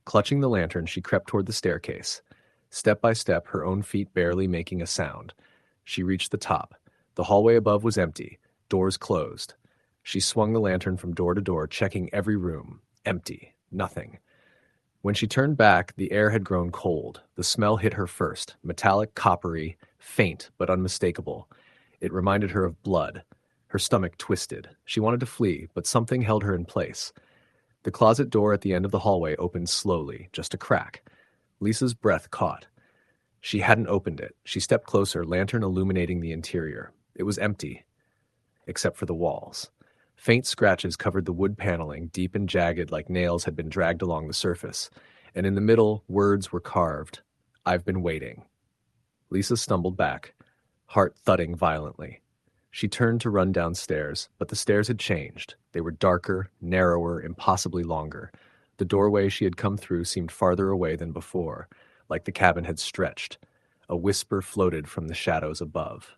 Clutching the lantern, she crept toward the staircase. Step by step, her own feet barely making a sound. She reached the top. The hallway above was empty, doors closed. She swung the lantern from door to door, checking every room. Empty. Nothing. When she turned back, the air had grown cold. The smell hit her first, metallic, coppery, faint but unmistakable. It reminded her of blood. Her stomach twisted. She wanted to flee, but something held her in place. The closet door at the end of the hallway opened slowly, just a crack. Lisa's breath caught. She hadn't opened it. She stepped closer, lantern illuminating the interior. It was empty, except for the walls. Faint scratches covered the wood paneling, deep and jagged like nails had been dragged along the surface. And in the middle, words were carved. I've been waiting. Lisa stumbled back, heart thudding violently. She turned to run downstairs, but the stairs had changed. They were darker, narrower, impossibly longer. The doorway she had come through seemed farther away than before, like the cabin had stretched. A whisper floated from the shadows above.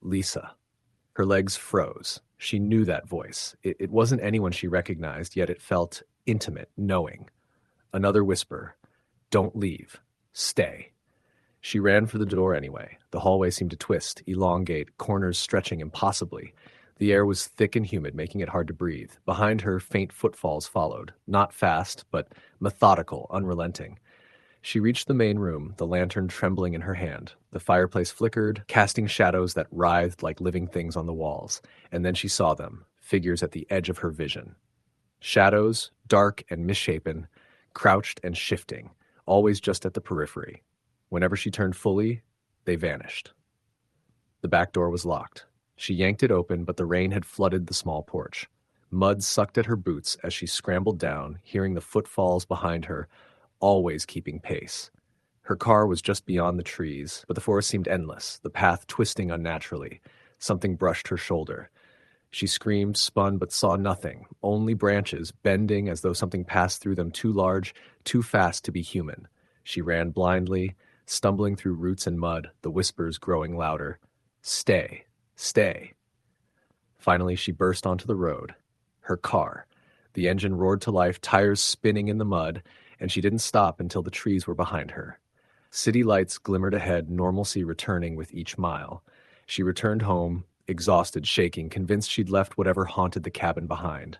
Lisa. Her legs froze. She knew that voice. It wasn't anyone she recognized, yet it felt intimate, knowing. Another whisper. Don't leave. Stay. She ran for the door anyway. The hallway seemed to twist, elongate, corners stretching impossibly. The air was thick and humid, making it hard to breathe. Behind her, faint footfalls followed. Not fast, but methodical, unrelenting. She reached the main room, the lantern trembling in her hand. The fireplace flickered, casting shadows that writhed like living things on the walls. And then she saw them, figures at the edge of her vision. Shadows, dark and misshapen, crouched and shifting, always just at the periphery. Whenever she turned fully, they vanished. The back door was locked. She yanked it open, but the rain had flooded the small porch. Mud sucked at her boots as she scrambled down, hearing the footfalls behind her, always keeping pace. Her car was just beyond the trees, but the forest seemed endless, the path twisting unnaturally. Something brushed her shoulder. She screamed, spun, but saw nothing, only branches, bending as though something passed through them too large, too fast to be human. She ran blindly, stumbling through roots and mud, the whispers growing louder. Stay, stay. Finally, she burst onto the road. Her car. The engine roared to life, tires spinning in the mud, and she didn't stop until the trees were behind her. City lights glimmered ahead, normalcy returning with each mile. She returned home, exhausted, shaking, convinced she'd left whatever haunted the cabin behind.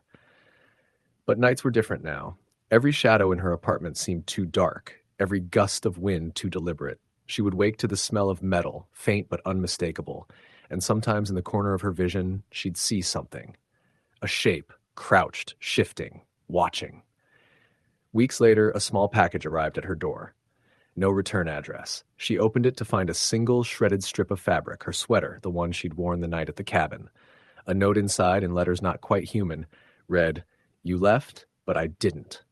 But nights were different now. Every shadow in her apartment seemed too dark, every gust of wind too deliberate. She would wake to the smell of metal, faint but unmistakable, and sometimes in the corner of her vision, she'd see something. A shape, crouched, shifting, watching. Weeks later, a small package arrived at her door. No return address. She opened it to find a single shredded strip of fabric, her sweater, the one she'd worn the night at the cabin. A note inside, in letters not quite human, read, "You left, but I didn't."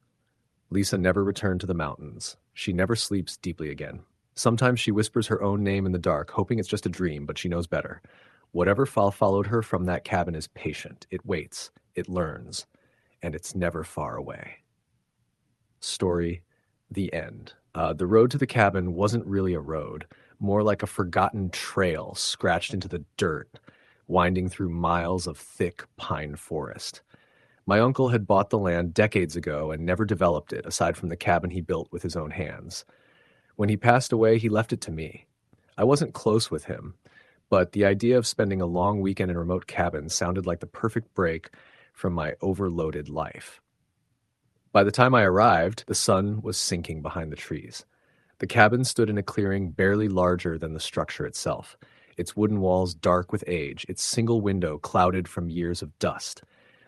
Lisa never returned to the mountains. She never sleeps deeply again. Sometimes she whispers her own name in the dark, hoping it's just a dream, but she knows better. Whatever followed her from that cabin is patient. It waits. It learns. And it's never far away. Story, the end. The road to the cabin wasn't really a road, more like a forgotten trail scratched into the dirt, winding through miles of thick pine forest. My uncle had bought the land decades ago and never developed it, aside from the cabin he built with his own hands. When he passed away, he left it to me. I wasn't close with him, but the idea of spending a long weekend in a remote cabin sounded like the perfect break from my overloaded life. By the time I arrived, the sun was sinking behind the trees. The cabin stood in a clearing barely larger than the structure itself, its wooden walls dark with age, its single window clouded from years of dust.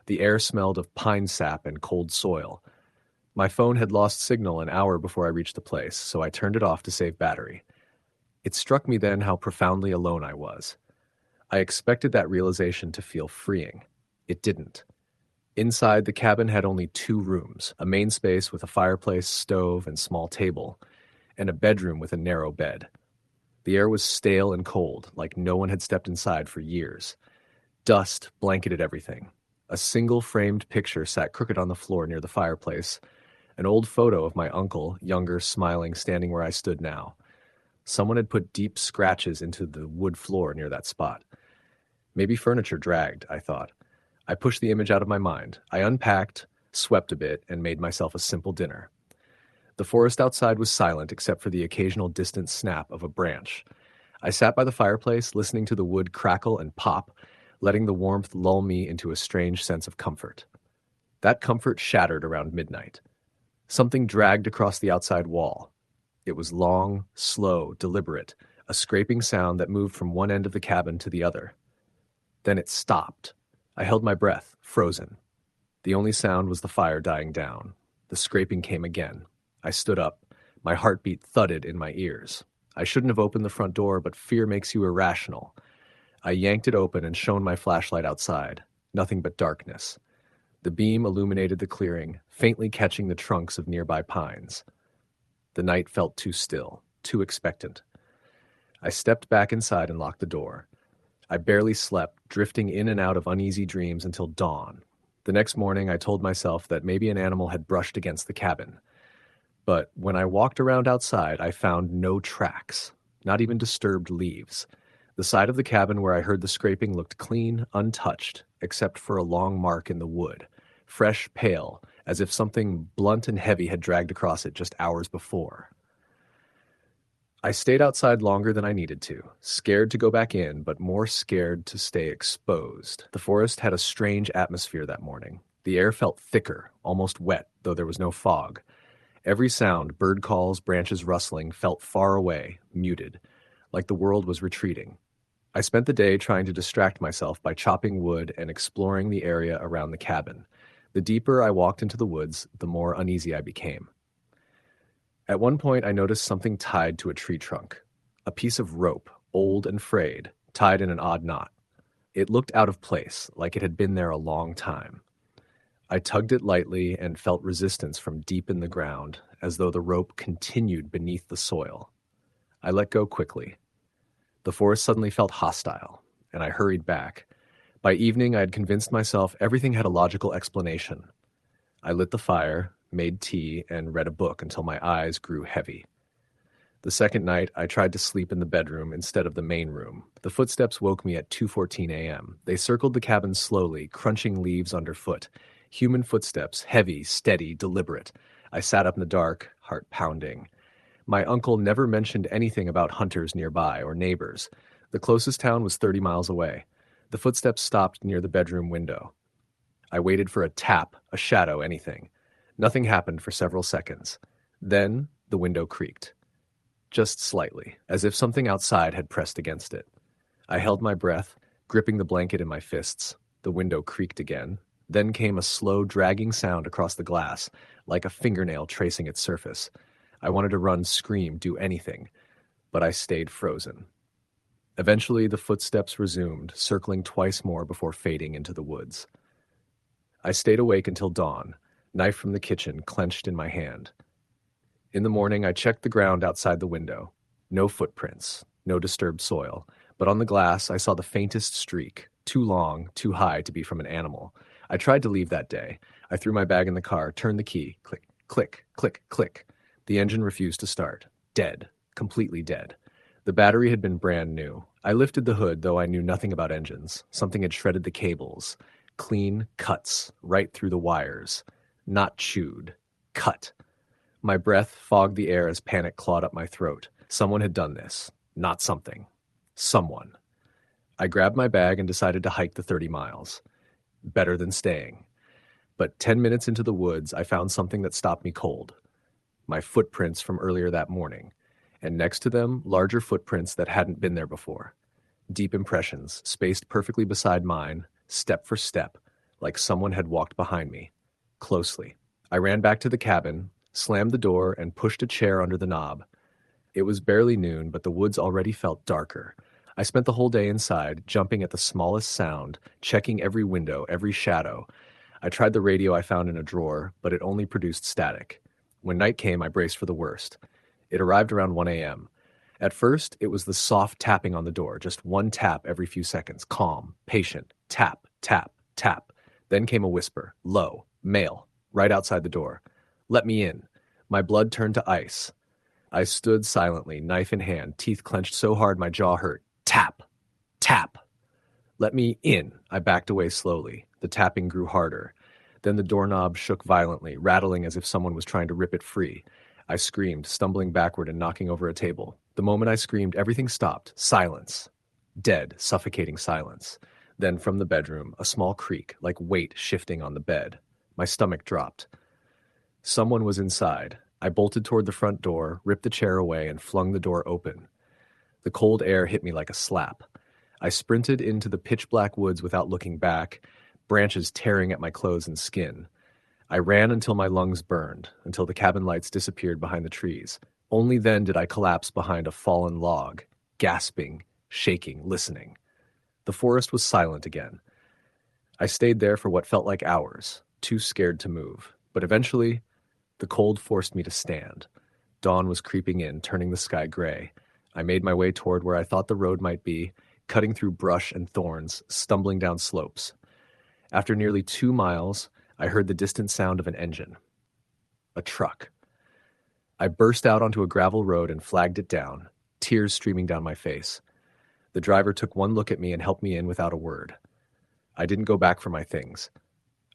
The air smelled of pine sap and cold soil. My phone had lost signal an hour before I reached the place, so I turned it off to save battery. It struck me then how profoundly alone I was. I expected that realization to feel freeing. It didn't. Inside, the cabin had only 2 rooms, a main space with a fireplace, stove, and small table, and a bedroom with a narrow bed. The air was stale and cold, like no one had stepped inside for years. Dust blanketed everything. A single framed picture sat crooked on the floor near the fireplace, an old photo of my uncle, younger, smiling, standing where I stood now. Someone had put deep scratches into the wood floor near that spot. Maybe furniture dragged, I thought. I pushed the image out of my mind. I unpacked, swept a bit, and made myself a simple dinner. The forest outside was silent except for the occasional distant snap of a branch. I sat by the fireplace, listening to the wood crackle and pop, letting the warmth lull me into a strange sense of comfort. That comfort shattered around midnight. Something dragged across the outside wall. It was long, slow, deliberate, a scraping sound that moved from one end of the cabin to the other. Then it stopped. I held my breath, frozen. The only sound was the fire dying down. The scraping came again. I stood up. My heartbeat thudded in my ears. I shouldn't have opened the front door, but fear makes you irrational. I yanked it open and shone my flashlight outside. Nothing but darkness. The beam illuminated the clearing, faintly catching the trunks of nearby pines. The night felt too still, too expectant. I stepped back inside and locked the door. I barely slept, drifting in and out of uneasy dreams until dawn. The next morning, I told myself that maybe an animal had brushed against the cabin. But when I walked around outside, I found no tracks, not even disturbed leaves. The side of the cabin where I heard the scraping looked clean, untouched, except for a long mark in the wood, fresh, pale, as if something blunt and heavy had dragged across it just hours before. I stayed outside longer than I needed to, scared to go back in, but more scared to stay exposed. The forest had a strange atmosphere that morning. The air felt thicker, almost wet, though there was no fog. Every sound, bird calls, branches rustling, felt far away, muted, like the world was retreating. I spent the day trying to distract myself by chopping wood and exploring the area around the cabin. The deeper I walked into the woods, the more uneasy I became. At one point, I noticed something tied to a tree trunk. A piece of rope, old and frayed, tied in an odd knot. It looked out of place, like it had been there a long time. I tugged it lightly and felt resistance from deep in the ground, as though the rope continued beneath the soil. I let go quickly. The forest suddenly felt hostile, and I hurried back. By evening, I had convinced myself everything had a logical explanation. I lit the fire, made tea, and read a book until my eyes grew heavy. The second night, I tried to sleep in the bedroom instead of the main room. The footsteps woke me at 2:14 a.m. They circled the cabin slowly, crunching leaves underfoot. Human footsteps, heavy, steady, deliberate. I sat up in the dark, heart pounding. My uncle never mentioned anything about hunters nearby or neighbors. The closest town was 30 miles away. The footsteps stopped near the bedroom window. I waited for a tap, a shadow, anything. Nothing happened for several seconds. Then the window creaked. Just slightly, as if something outside had pressed against it. I held my breath, gripping the blanket in my fists. The window creaked again. Then came a slow, dragging sound across the glass, like a fingernail tracing its surface. I wanted to run, scream, do anything, but I stayed frozen. Eventually, the footsteps resumed, circling twice more before fading into the woods. I stayed awake until dawn, knife from the kitchen clenched in my hand. In the morning, I checked the ground outside the window. No footprints, no disturbed soil, but on the glass, I saw the faintest streak, too long, too high to be from an animal. I tried to leave that day. I threw my bag in the car, turned the key, click, click, click, click. The engine refused to start. Dead. Completely dead. The battery had been brand new. I lifted the hood, though I knew nothing about engines. Something had shredded the cables. Clean cuts, right through the wires. Not chewed. Cut. My breath fogged the air as panic clawed up my throat. Someone had done this. Not something. Someone. I grabbed my bag and decided to hike the 30 miles. Better than staying. But 10 minutes into the woods, I found something that stopped me cold. My footprints from earlier that morning. And next to them, larger footprints that hadn't been there before. Deep impressions, spaced perfectly beside mine, step for step, like someone had walked behind me. Closely. I ran back to the cabin, slammed the door, and pushed a chair under the knob. It was barely noon, but the woods already felt darker. I spent the whole day inside, jumping at the smallest sound, checking every window, every shadow. I tried the radio I found in a drawer, but it only produced static. When night came, I braced for the worst. It arrived around 1 a.m. At first, it was the soft tapping on the door, just one tap every few seconds, calm, patient, tap, tap, tap. Then came a whisper, low, male, right outside the door. Let me in. My blood turned to ice. I stood silently, knife in hand, teeth clenched so hard my jaw hurt. Tap! Tap! Let me in. I backed away slowly. The tapping grew harder. Then the doorknob shook violently, rattling as if someone was trying to rip it free. I screamed, stumbling backward and knocking over a table. The moment I screamed, everything stopped. Silence. Dead, suffocating silence. Then from the bedroom, a small creak, like weight shifting on the bed. My stomach dropped. Someone was inside. I bolted toward the front door, ripped the chair away, and flung the door open. The cold air hit me like a slap. I sprinted into the pitch-black woods without looking back, branches tearing at my clothes and skin. I ran until my lungs burned, until the cabin lights disappeared behind the trees. Only then did I collapse behind a fallen log, gasping, shaking, listening. The forest was silent again. I stayed there for what felt like hours, too scared to move. But eventually, the cold forced me to stand. Dawn was creeping in, turning the sky gray. I made my way toward where I thought the road might be, cutting through brush and thorns, stumbling down slopes. After nearly 2 miles, I heard the distant sound of an engine. A truck. I burst out onto a gravel road and flagged it down, tears streaming down my face. The driver took one look at me and helped me in without a word. I didn't go back for my things.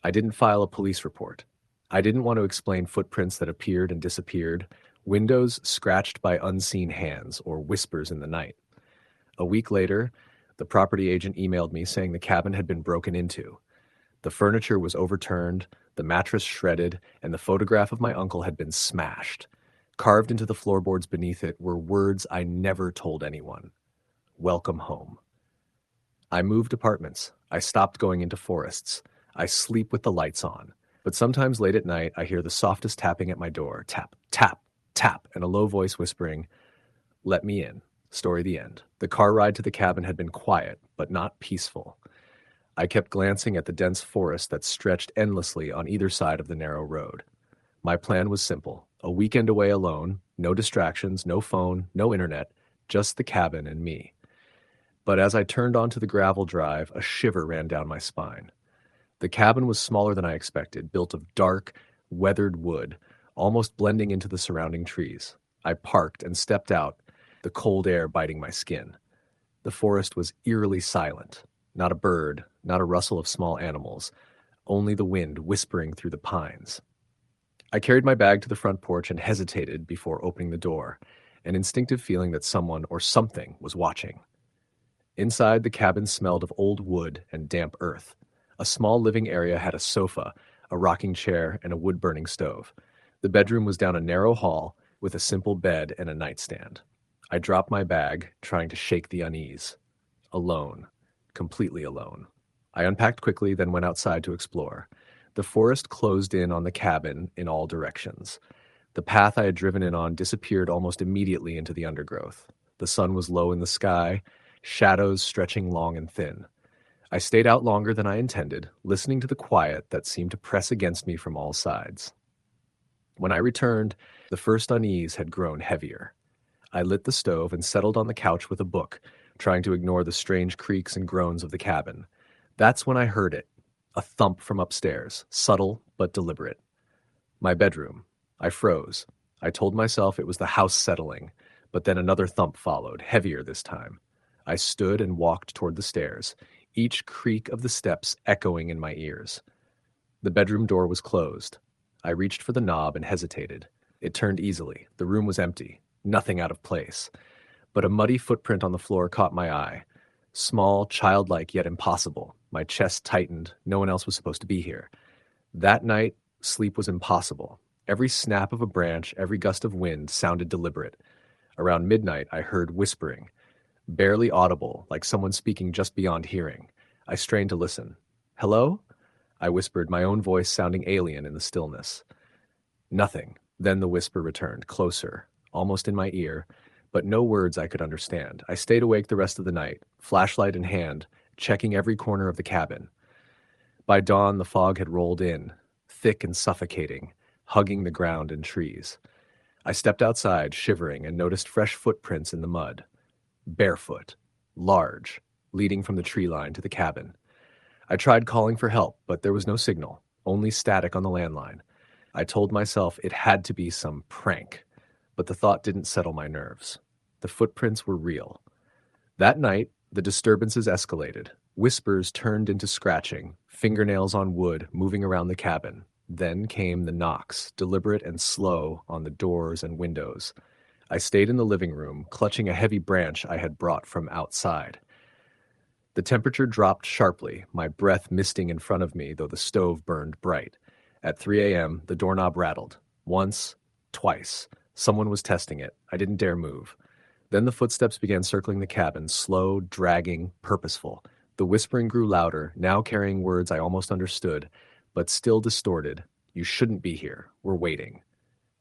I didn't file a police report. I didn't want to explain footprints that appeared and disappeared, windows scratched by unseen hands, or whispers in the night. A week later, the property agent emailed me saying the cabin had been broken into. The furniture was overturned, the mattress shredded, and the photograph of my uncle had been smashed. Carved into the floorboards beneath it were words I never told anyone. Welcome home. I moved apartments. I stopped going into forests. I sleep with the lights on. But sometimes late at night, I hear the softest tapping at my door. Tap, tap, tap, and a low voice whispering, "Let me in." Story the end. The car ride to the cabin had been quiet, but not peaceful. I kept glancing at the dense forest that stretched endlessly on either side of the narrow road. My plan was simple. A weekend away alone, no distractions, no phone, no internet, just the cabin and me. But as I turned onto the gravel drive, a shiver ran down my spine. The cabin was smaller than I expected, built of dark, weathered wood, almost blending into the surrounding trees. I parked and stepped out, the cold air biting my skin. The forest was eerily silent. Not a bird, not a rustle of small animals, only the wind whispering through the pines. I carried my bag to the front porch and hesitated before opening the door, an instinctive feeling that someone or something was watching. Inside, the cabin smelled of old wood and damp earth. A small living area had a sofa, a rocking chair, and a wood-burning stove. The bedroom was down a narrow hall with a simple bed and a nightstand. I dropped my bag, trying to shake the unease. Alone. Completely alone. I unpacked quickly, then went outside to explore. The forest closed in on the cabin in all directions. The path I had driven in on disappeared almost immediately into the undergrowth. The sun was low in the sky, shadows stretching long and thin. I stayed out longer than I intended, listening to the quiet that seemed to press against me from all sides. When I returned, the first unease had grown heavier. I lit the stove and settled on the couch with a book, trying to ignore the strange creaks and groans of the cabin. That's when I heard it, a thump from upstairs, subtle but deliberate. My bedroom. I froze. I told myself it was the house settling, but then another thump followed, heavier this time. I stood and walked toward the stairs, each creak of the steps echoing in my ears. The bedroom door was closed. I reached for the knob and hesitated. It turned easily. The room was empty, nothing out of place. But a muddy footprint on the floor caught my eye. Small, childlike, yet impossible. My chest tightened. No one else was supposed to be here. That night, sleep was impossible. Every snap of a branch, every gust of wind sounded deliberate. Around midnight, I heard whispering, barely audible, like someone speaking just beyond hearing. I strained to listen. "Hello?" I whispered, my own voice sounding alien in the stillness. Nothing. Then the whisper returned, closer, almost in my ear, but no words I could understand. I stayed awake the rest of the night, flashlight in hand, checking every corner of the cabin. By dawn, the fog had rolled in, thick and suffocating, hugging the ground and trees. I stepped outside, shivering, and noticed fresh footprints in the mud. Barefoot, large, leading from the tree line to the cabin. I tried calling for help, but there was no signal, only static on the landline. I told myself it had to be some prank, but the thought didn't settle my nerves. The footprints were real. That night, the disturbances escalated. Whispers turned into scratching, fingernails on wood moving around the cabin. Then came the knocks, deliberate and slow, on the doors and windows. I stayed in the living room, clutching a heavy branch I had brought from outside. The temperature dropped sharply, my breath misting in front of me, though the stove burned bright. At 3 a.m., the doorknob rattled. Once, twice. Someone was testing it. I didn't dare move. Then the footsteps began circling the cabin, slow, dragging, purposeful. The whispering grew louder, now carrying words I almost understood, but still distorted. You shouldn't be here. We're waiting.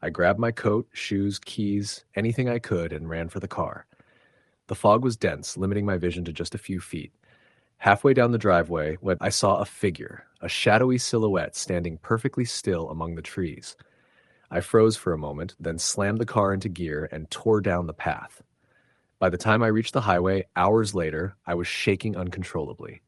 I grabbed my coat, shoes, keys, anything I could, and ran for the car. The fog was dense, limiting my vision to just a few feet. Halfway down the driveway, I saw a figure, a shadowy silhouette standing perfectly still among the trees. I froze for a moment, then slammed the car into gear and tore down the path. By the time I reached the highway, hours later, I was shaking uncontrollably.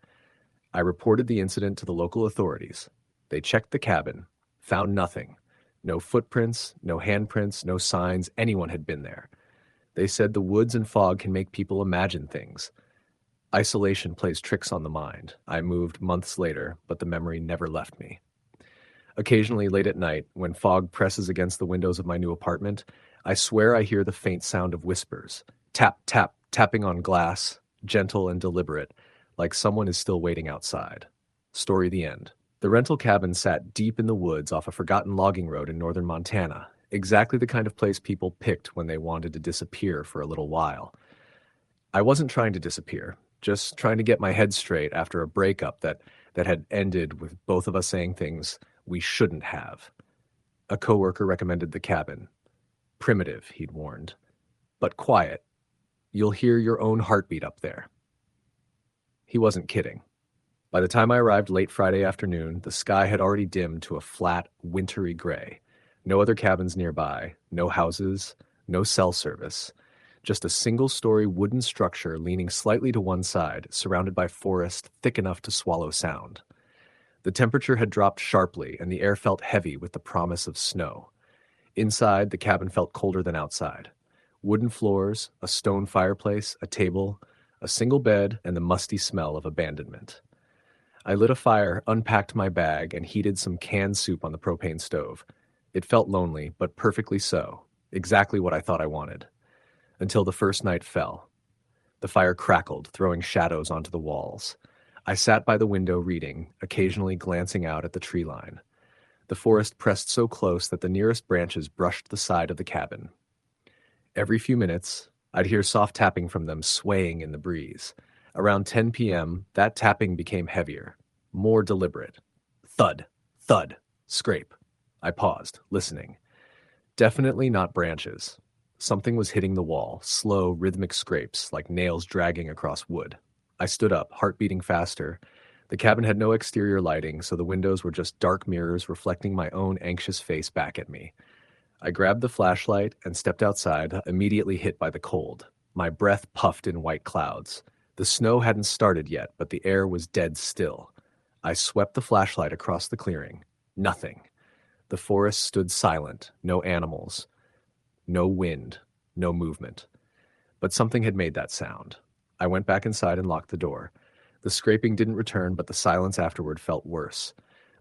I reported the incident to the local authorities. They checked the cabin, found nothing. No footprints, no handprints, no signs anyone had been there. They said the woods and fog can make people imagine things. Isolation plays tricks on the mind. I moved months later, but the memory never left me. Occasionally, late at night, when fog presses against the windows of my new apartment, I swear I hear the faint sound of whispers. Tap, tap, tapping on glass, gentle and deliberate, like someone is still waiting outside. Story the end. The rental cabin sat deep in the woods off a forgotten logging road in northern Montana, exactly the kind of place people picked when they wanted to disappear for a little while. I wasn't trying to disappear, just trying to get my head straight after a breakup that had ended with both of us saying things we shouldn't have. A coworker recommended the cabin. Primitive, he'd warned, but quiet. You'll hear your own heartbeat up there. He wasn't kidding. By the time I arrived late Friday afternoon, the sky had already dimmed to a flat, wintry gray. No other cabins nearby, no houses, no cell service. Just a single-story wooden structure leaning slightly to one side, surrounded by forest thick enough to swallow sound. The temperature had dropped sharply, and the air felt heavy with the promise of snow. Inside, the cabin felt colder than outside. Wooden floors, a stone fireplace, a table, a single bed, and the musty smell of abandonment. I lit a fire, unpacked my bag, and heated some canned soup on the propane stove. It felt lonely, but perfectly so. Exactly what I thought I wanted. Until the first night fell. The fire crackled, throwing shadows onto the walls. I sat by the window reading, occasionally glancing out at the tree line. The forest pressed so close that the nearest branches brushed the side of the cabin. Every few minutes, I'd hear soft tapping from them swaying in the breeze. Around 10 p.m., that tapping became heavier, more deliberate. Thud, thud, scrape. I paused, listening. Definitely not branches. Something was hitting the wall, slow, rhythmic scrapes, like nails dragging across wood. I stood up, heart beating faster. The cabin had no exterior lighting, so the windows were just dark mirrors reflecting my own anxious face back at me. I grabbed the flashlight and stepped outside, immediately hit by the cold. My breath puffed in white clouds. The snow hadn't started yet, but the air was dead still. I swept the flashlight across the clearing. Nothing. The forest stood silent, no animals, no wind, no movement. But something had made that sound. I went back inside and locked the door. The scraping didn't return, but the silence afterward felt worse.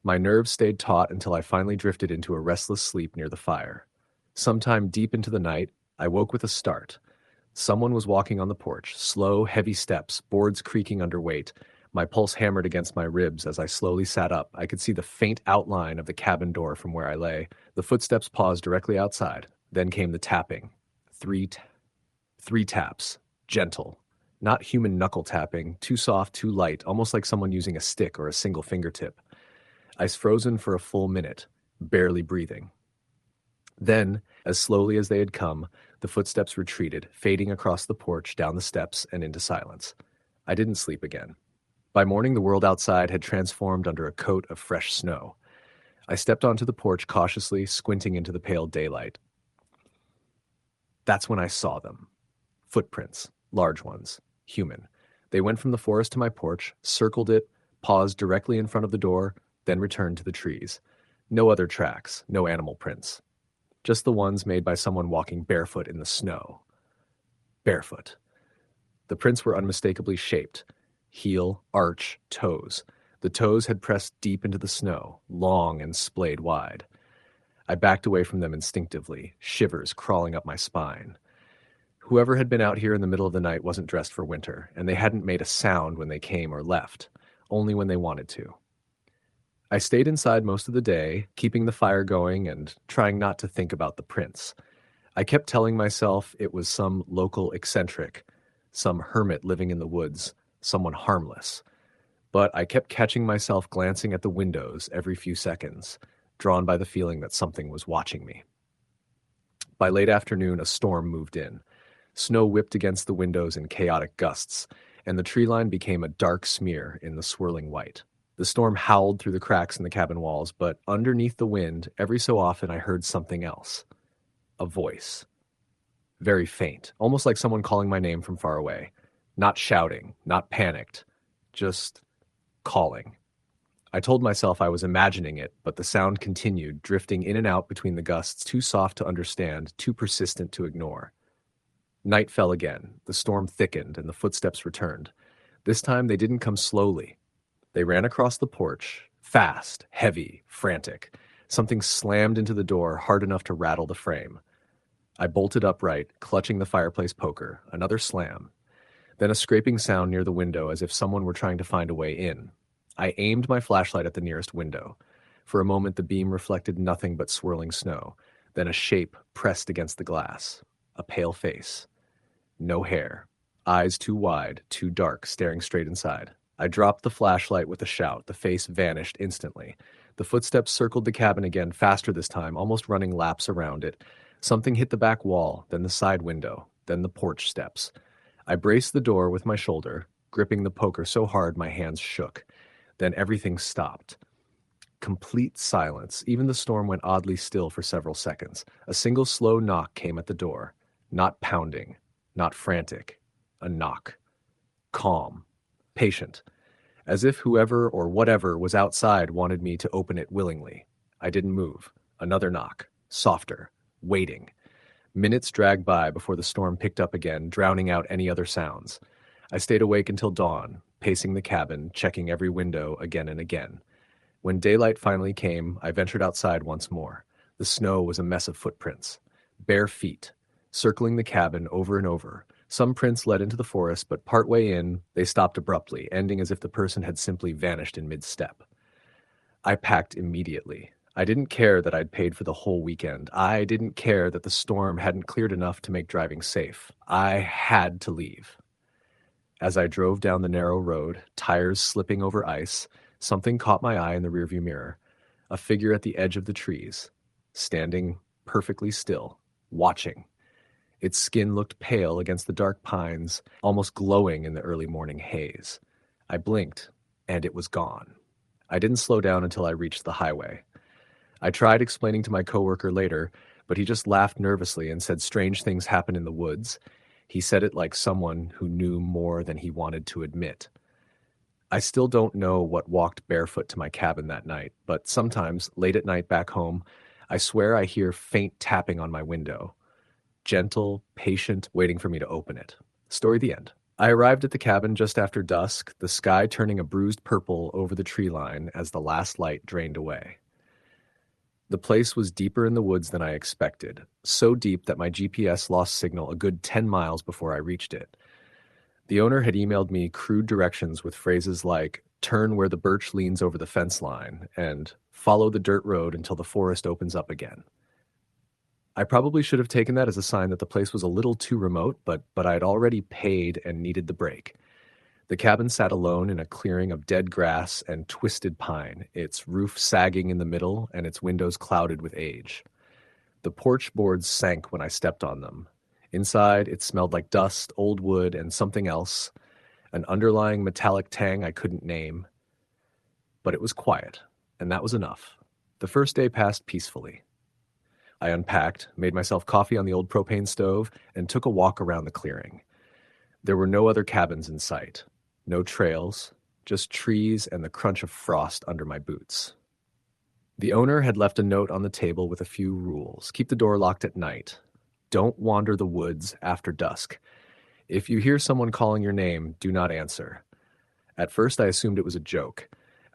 My nerves stayed taut until I finally drifted into a restless sleep near the fire. Sometime deep into the night, I woke with a start. Someone was walking on the porch, slow, heavy steps, boards creaking under weight. My pulse hammered against my ribs as I slowly sat up. I could see the faint outline of the cabin door from where I lay. The footsteps paused directly outside. Then came the tapping. Three taps. Gentle. Not human knuckle tapping, too soft, too light, almost like someone using a stick or a single fingertip. I was frozen for a full minute, barely breathing. Then, as slowly as they had come, the footsteps retreated, fading across the porch, down the steps, and into silence. I didn't sleep again. By morning, the world outside had transformed under a coat of fresh snow. I stepped onto the porch cautiously, squinting into the pale daylight. That's when I saw them. Footprints, large ones, human. They went from the forest to my porch, circled it, paused directly in front of the door, then returned to the trees. No other tracks, no animal prints. Just the ones made by someone walking barefoot in the snow. Barefoot. The prints were unmistakably shaped. Heel, arch, toes. The toes had pressed deep into the snow, long and splayed wide. I backed away from them instinctively, shivers crawling up my spine. Whoever had been out here in the middle of the night wasn't dressed for winter, and they hadn't made a sound when they came or left, only when they wanted to. I stayed inside most of the day, keeping the fire going and trying not to think about the prints. I kept telling myself it was some local eccentric, some hermit living in the woods, someone harmless. But I kept catching myself glancing at the windows every few seconds, drawn by the feeling that something was watching me. By late afternoon, a storm moved in. Snow whipped against the windows in chaotic gusts, and the tree line became a dark smear in the swirling white. The storm howled through the cracks in the cabin walls, but underneath the wind, every so often I heard something else. A voice. Very faint, almost like someone calling my name from far away. Not shouting, not panicked, just calling. I told myself I was imagining it, but the sound continued, drifting in and out between the gusts, too soft to understand, too persistent to ignore. Night fell again, the storm thickened, and the footsteps returned. This time they didn't come slowly. They ran across the porch, fast, heavy, frantic. Something slammed into the door hard enough to rattle the frame. I bolted upright, clutching the fireplace poker. Another slam. Then a scraping sound near the window as if someone were trying to find a way in. I aimed my flashlight at the nearest window. For a moment the beam reflected nothing but swirling snow. Then a shape pressed against the glass. A pale face. No hair. Eyes too wide, too dark, staring straight inside. I dropped the flashlight with a shout. The face vanished instantly. The footsteps circled the cabin again, faster this time, almost running laps around it. Something hit the back wall, then the side window, then the porch steps. I braced the door with my shoulder, gripping the poker so hard my hands shook. Then everything stopped. Complete silence. Even the storm went oddly still for several seconds. A single slow knock came at the door. Not pounding, not frantic. A knock. Calm. Patient. As if whoever or whatever was outside wanted me to open it willingly. I didn't move. Another knock. Softer. Waiting. Minutes dragged by before the storm picked up again, drowning out any other sounds. I stayed awake until dawn, pacing the cabin, checking every window again and again. When daylight finally came, I ventured outside once more. The snow was a mess of footprints. Bare feet, circling the cabin over and over. Some prints led into the forest, but partway in, they stopped abruptly, ending as if the person had simply vanished in mid-step. I packed immediately. I didn't care that I'd paid for the whole weekend. I didn't care that the storm hadn't cleared enough to make driving safe. I had to leave. As I drove down the narrow road, tires slipping over ice, something caught my eye in the rearview mirror. A figure at the edge of the trees, standing perfectly still, watching. Its skin looked pale against the dark pines, almost glowing in the early morning haze. I blinked, and it was gone. I didn't slow down until I reached the highway. I tried explaining to my coworker later, but he just laughed nervously and said strange things happen in the woods. He said it like someone who knew more than he wanted to admit. I still don't know what walked barefoot to my cabin that night, but sometimes, late at night back home, I swear I hear faint tapping on my window. Gentle, patient, waiting for me to open it. Story the end. I arrived at the cabin just after dusk, the sky turning a bruised purple over the tree line as the last light drained away. The place was deeper in the woods than I expected, so deep that my GPS lost signal a good 10 miles before I reached it. The owner had emailed me crude directions with phrases like, "Turn where the birch leans over the fence line," and "Follow the dirt road until the forest opens up again." I probably should have taken that as a sign that the place was a little too remote, but I had already paid and needed the break. The cabin sat alone in a clearing of dead grass and twisted pine, its roof sagging in the middle and its windows clouded with age. The porch boards sank when I stepped on them. Inside, it smelled like dust, old wood, and something else, an underlying metallic tang I couldn't name. But it was quiet, and that was enough. The first day passed peacefully. I unpacked, made myself coffee on the old propane stove, and took a walk around the clearing. There were no other cabins in sight. No trails, just trees and the crunch of frost under my boots. The owner had left a note on the table with a few rules. Keep the door locked at night. Don't wander the woods after dusk. If you hear someone calling your name, do not answer. At first, I assumed it was a joke,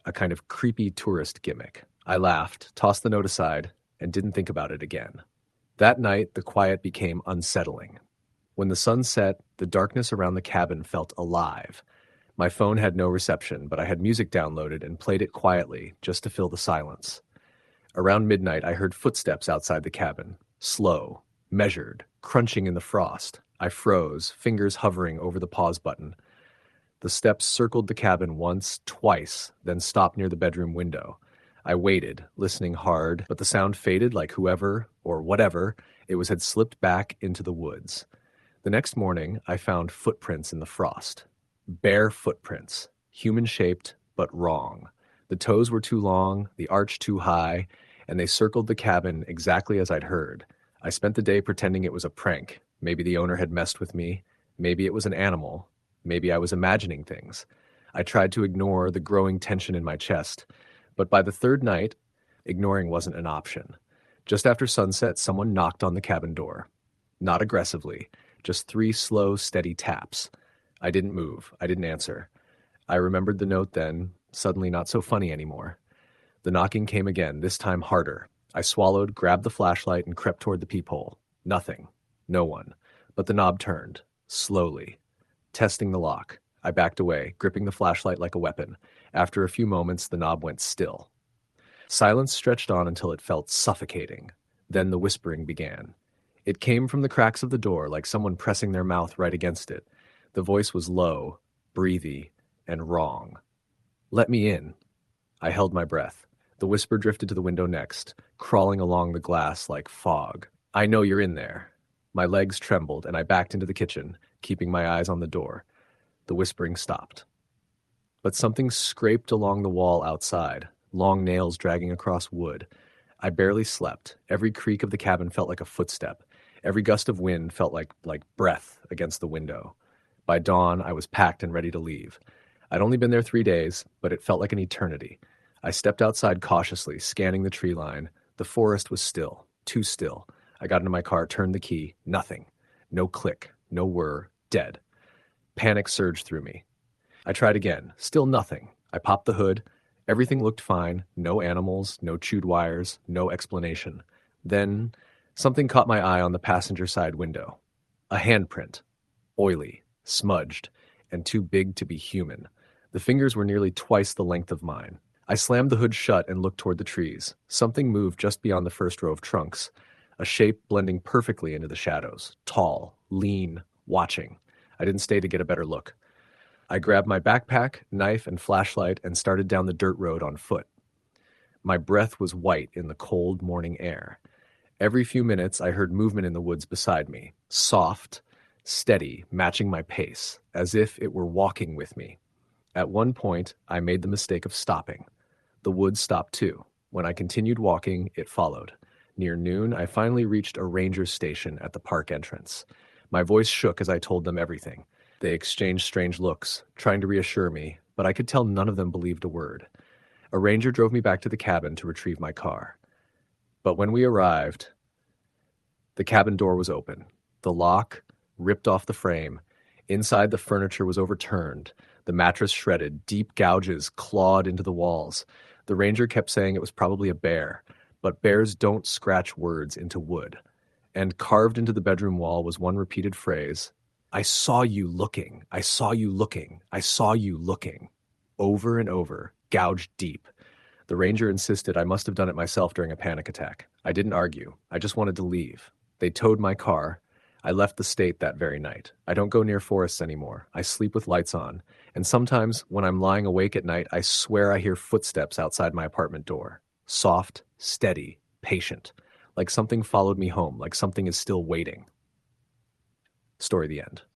a kind of creepy tourist gimmick. I laughed, tossed the note aside, and didn't think about it again. That night, the quiet became unsettling. When the sun set, the darkness around the cabin felt alive. My phone had no reception, but I had music downloaded and played it quietly just to fill the silence. Around midnight, I heard footsteps outside the cabin, slow, measured, crunching in the frost. I froze, fingers hovering over the pause button. The steps circled the cabin once, twice, then stopped near the bedroom window. I waited, listening hard, but the sound faded like whoever, or whatever, it was had slipped back into the woods. The next morning, I found footprints in the frost. Bare footprints, human-shaped, but wrong. The toes were too long, the arch too high, and they circled the cabin exactly as I'd heard. I spent the day pretending it was a prank. Maybe the owner had messed with me. Maybe it was an animal. Maybe I was imagining things. I tried to ignore the growing tension in my chest, but by the third night, ignoring wasn't an option. Just after sunset, someone knocked on the cabin door. Not aggressively, just 3 slow, steady taps. I didn't move. I didn't answer. I remembered the note then, suddenly not so funny anymore. The knocking came again, this time harder. I swallowed, grabbed the flashlight, and crept toward the peephole. Nothing. No one. But the knob turned. Slowly. Testing the lock. I backed away, gripping the flashlight like a weapon. After a few moments, the knob went still. Silence stretched on until it felt suffocating. Then the whispering began. It came from the cracks of the door, like someone pressing their mouth right against it. The voice was low, breathy, and wrong. "Let me in." I held my breath. The whisper drifted to the window next, crawling along the glass like fog. "I know you're in there." My legs trembled, and I backed into the kitchen, keeping my eyes on the door. The whispering stopped. But something scraped along the wall outside, long nails dragging across wood. I barely slept. Every creak of the cabin felt like a footstep. Every gust of wind felt like breath against the window. By dawn, I was packed and ready to leave. I'd only been there 3 days, but it felt like an eternity. I stepped outside cautiously, scanning the tree line. The forest was still, too still. I got into my car, turned the key. Nothing. No click, no whir, dead. Panic surged through me. I tried again. Still nothing. I popped the hood. Everything looked fine. No animals, no chewed wires, no explanation. Then something caught my eye on the passenger side window. A handprint. Oily, smudged, and too big to be human. The fingers were nearly twice the length of mine. I slammed the hood shut and looked toward the trees. Something moved just beyond the first row of trunks. A shape blending perfectly into the shadows. Tall, lean, watching. I didn't stay to get a better look. I grabbed my backpack, knife, and flashlight and started down the dirt road on foot. My breath was white in the cold morning air. Every few minutes, I heard movement in the woods beside me. Soft, steady, matching my pace, as if it were walking with me. At one point, I made the mistake of stopping. The woods stopped too. When I continued walking, it followed. Near noon, I finally reached a ranger station at the park entrance. My voice shook as I told them everything. They exchanged strange looks, trying to reassure me, but I could tell none of them believed a word. A ranger drove me back to the cabin to retrieve my car. But when we arrived, the cabin door was open. The lock ripped off the frame. Inside, the furniture was overturned. The mattress shredded. Deep gouges clawed into the walls. The ranger kept saying it was probably a bear, but bears don't scratch words into wood. And carved into the bedroom wall was one repeated phrase, "I saw you looking. I saw you looking. I saw you looking." Over and over, gouged deep. The ranger insisted I must have done it myself during a panic attack. I didn't argue. I just wanted to leave. They towed my car. I left the state that very night. I don't go near forests anymore. I sleep with lights on. And sometimes, when I'm lying awake at night, I swear I hear footsteps outside my apartment door. Soft, steady, patient. Like something followed me home, like something is still waiting. Story the end.